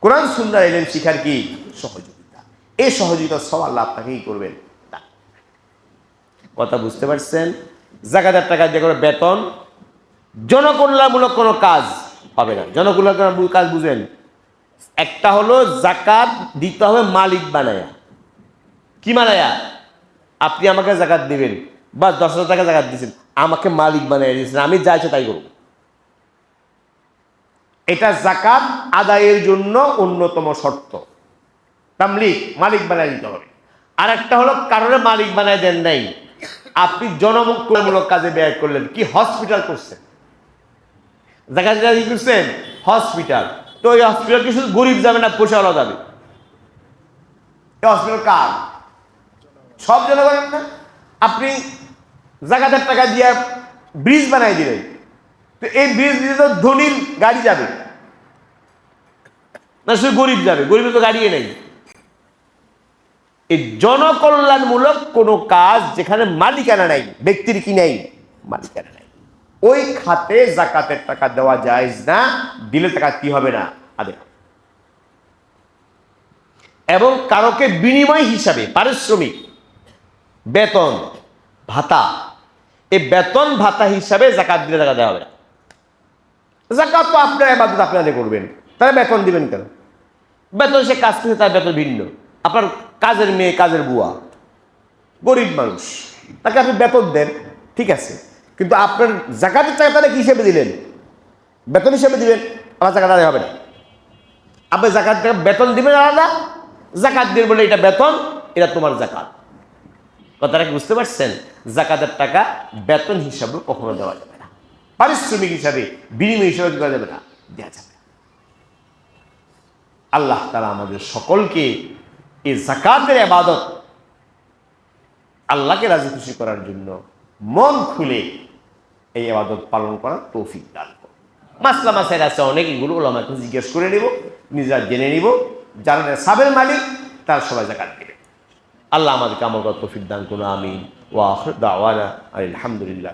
কোরআন সুন্নাহর ইলম শিক্ষার কি সহযোগিতা। এই সহযোগিতা সব আল্লাহ আপনাকেই করবেন। কথা বুঝতে পারছেন? যাকাতের টাকা দিয়ে করে বেতন, জনকল্যাণমূলক কোনো কাজ হবে না। জনকল্যাণমূলক কাজ বুঝেন, একটা হলো যাকাত দিতে হবে মালিক বানায়া। কি বানায়া? আপনি আমাকে যাকাত দিবেন, বা 10,000 টাকা যাকাত দিয়েছেন, আমাকে মালিক বানিয়ে দিয়েছেন, আমি যা ইচ্ছা তাই করব। এটা যাকাত আদায়ের জন্য অন্যতম শর্ত। তামলিক, মালিক বানিয়ে দিতে হবে। আর একটা হলো কারণে মালিক বানিয়ে দেন নাই, আপনি জনকল্যাণমূলক কাজে ব্যয় করলেন। কি হসপিটাল করছেন, যাকাত করছেন হসপিটাল, তো ওই হসপিটাল কি শুধু গরিব যাবে না পয়সাওয়ালা যাবে? এই হসপিটাল কার? সব জনগণের না। আপনি যাকাতের টাকা দিয়ে ব্রিজ বানাই দিলেন, তো এই ব্রিজ দিয়ে তো ধনীর গাড়ি যাবে না, শুধু গরিব যাবে? গরিবের তো গাড়িয়ে নেই। এই জনকল্যাণমূলক কোনো কাজ যেখানে মালিকানা নাই, ব্যক্তির কি নেই, মালিকানা নাই, ওই খাতে যাকাতের টাকা দেওয়া জায়েজ না। দিলে টাকা কি হবে না, আদায়। এবং কারোকে বিনিময় হিসাবে পারিশ্রমিক, বেতন, ভাতা, এই বেতন ভাতা হিসাবে যাকাত দিলে টাকা দেওয়া হবে না। যাকাত তো আপনার ইবাদত আপনি আদায় করবেন, তাহলে বেতন দিবেন কেন? বেতন সে কাজ করছে, তার বেতন ভিন্ন। আপনার কাজের মেয়ে, কাজের বুয়া, গরিব মানুষ, তাকে আপনি বেতন দেন, ঠিক আছে, কিন্তু আপনার যাকাতের টাকা তাহলে কি হিসেবে দিলেন? বেতন হিসেবে দিবেন, আমার যাকাত আদায় হবে না। আপনি যাকাত টাকা বেতন দিবেন আলাদা, যাকাত দিবেন বলে এটা বেতন, এটা তোমার যাকাত। কথাটা কি বুঝতে পারছেন? যাকাতের টাকা বেতন হিসাবে কখনো দেওয়া যাবে না, পারিশ্রমিক হিসাবে, বিনিময় হিসাবে দেওয়া যাবে না, দেওয়া যাবে না। আল্লাহ তাআলা আমাদের সকলকে এই যাকাতের ইবাদত আল্লাহকে রাজি খুশি করার জন্য মন খুলে এই ইবাদত পালন করার তৌফিক দান করুন। মাসলা মাসাইল আছে অনেক, এগুলো ওলামাকে জিজ্ঞেস করে নিব, নিজেরা জেনে নিব। যারা নেশাবের মালিক তার সবাই যাকাত দেবে। আল্লাহ আমাদেরকে আমল করার তৌফিক দান করুন। আমিন। ওয়া আখির দাওয়ানা আলহামদুলিল্লাহ।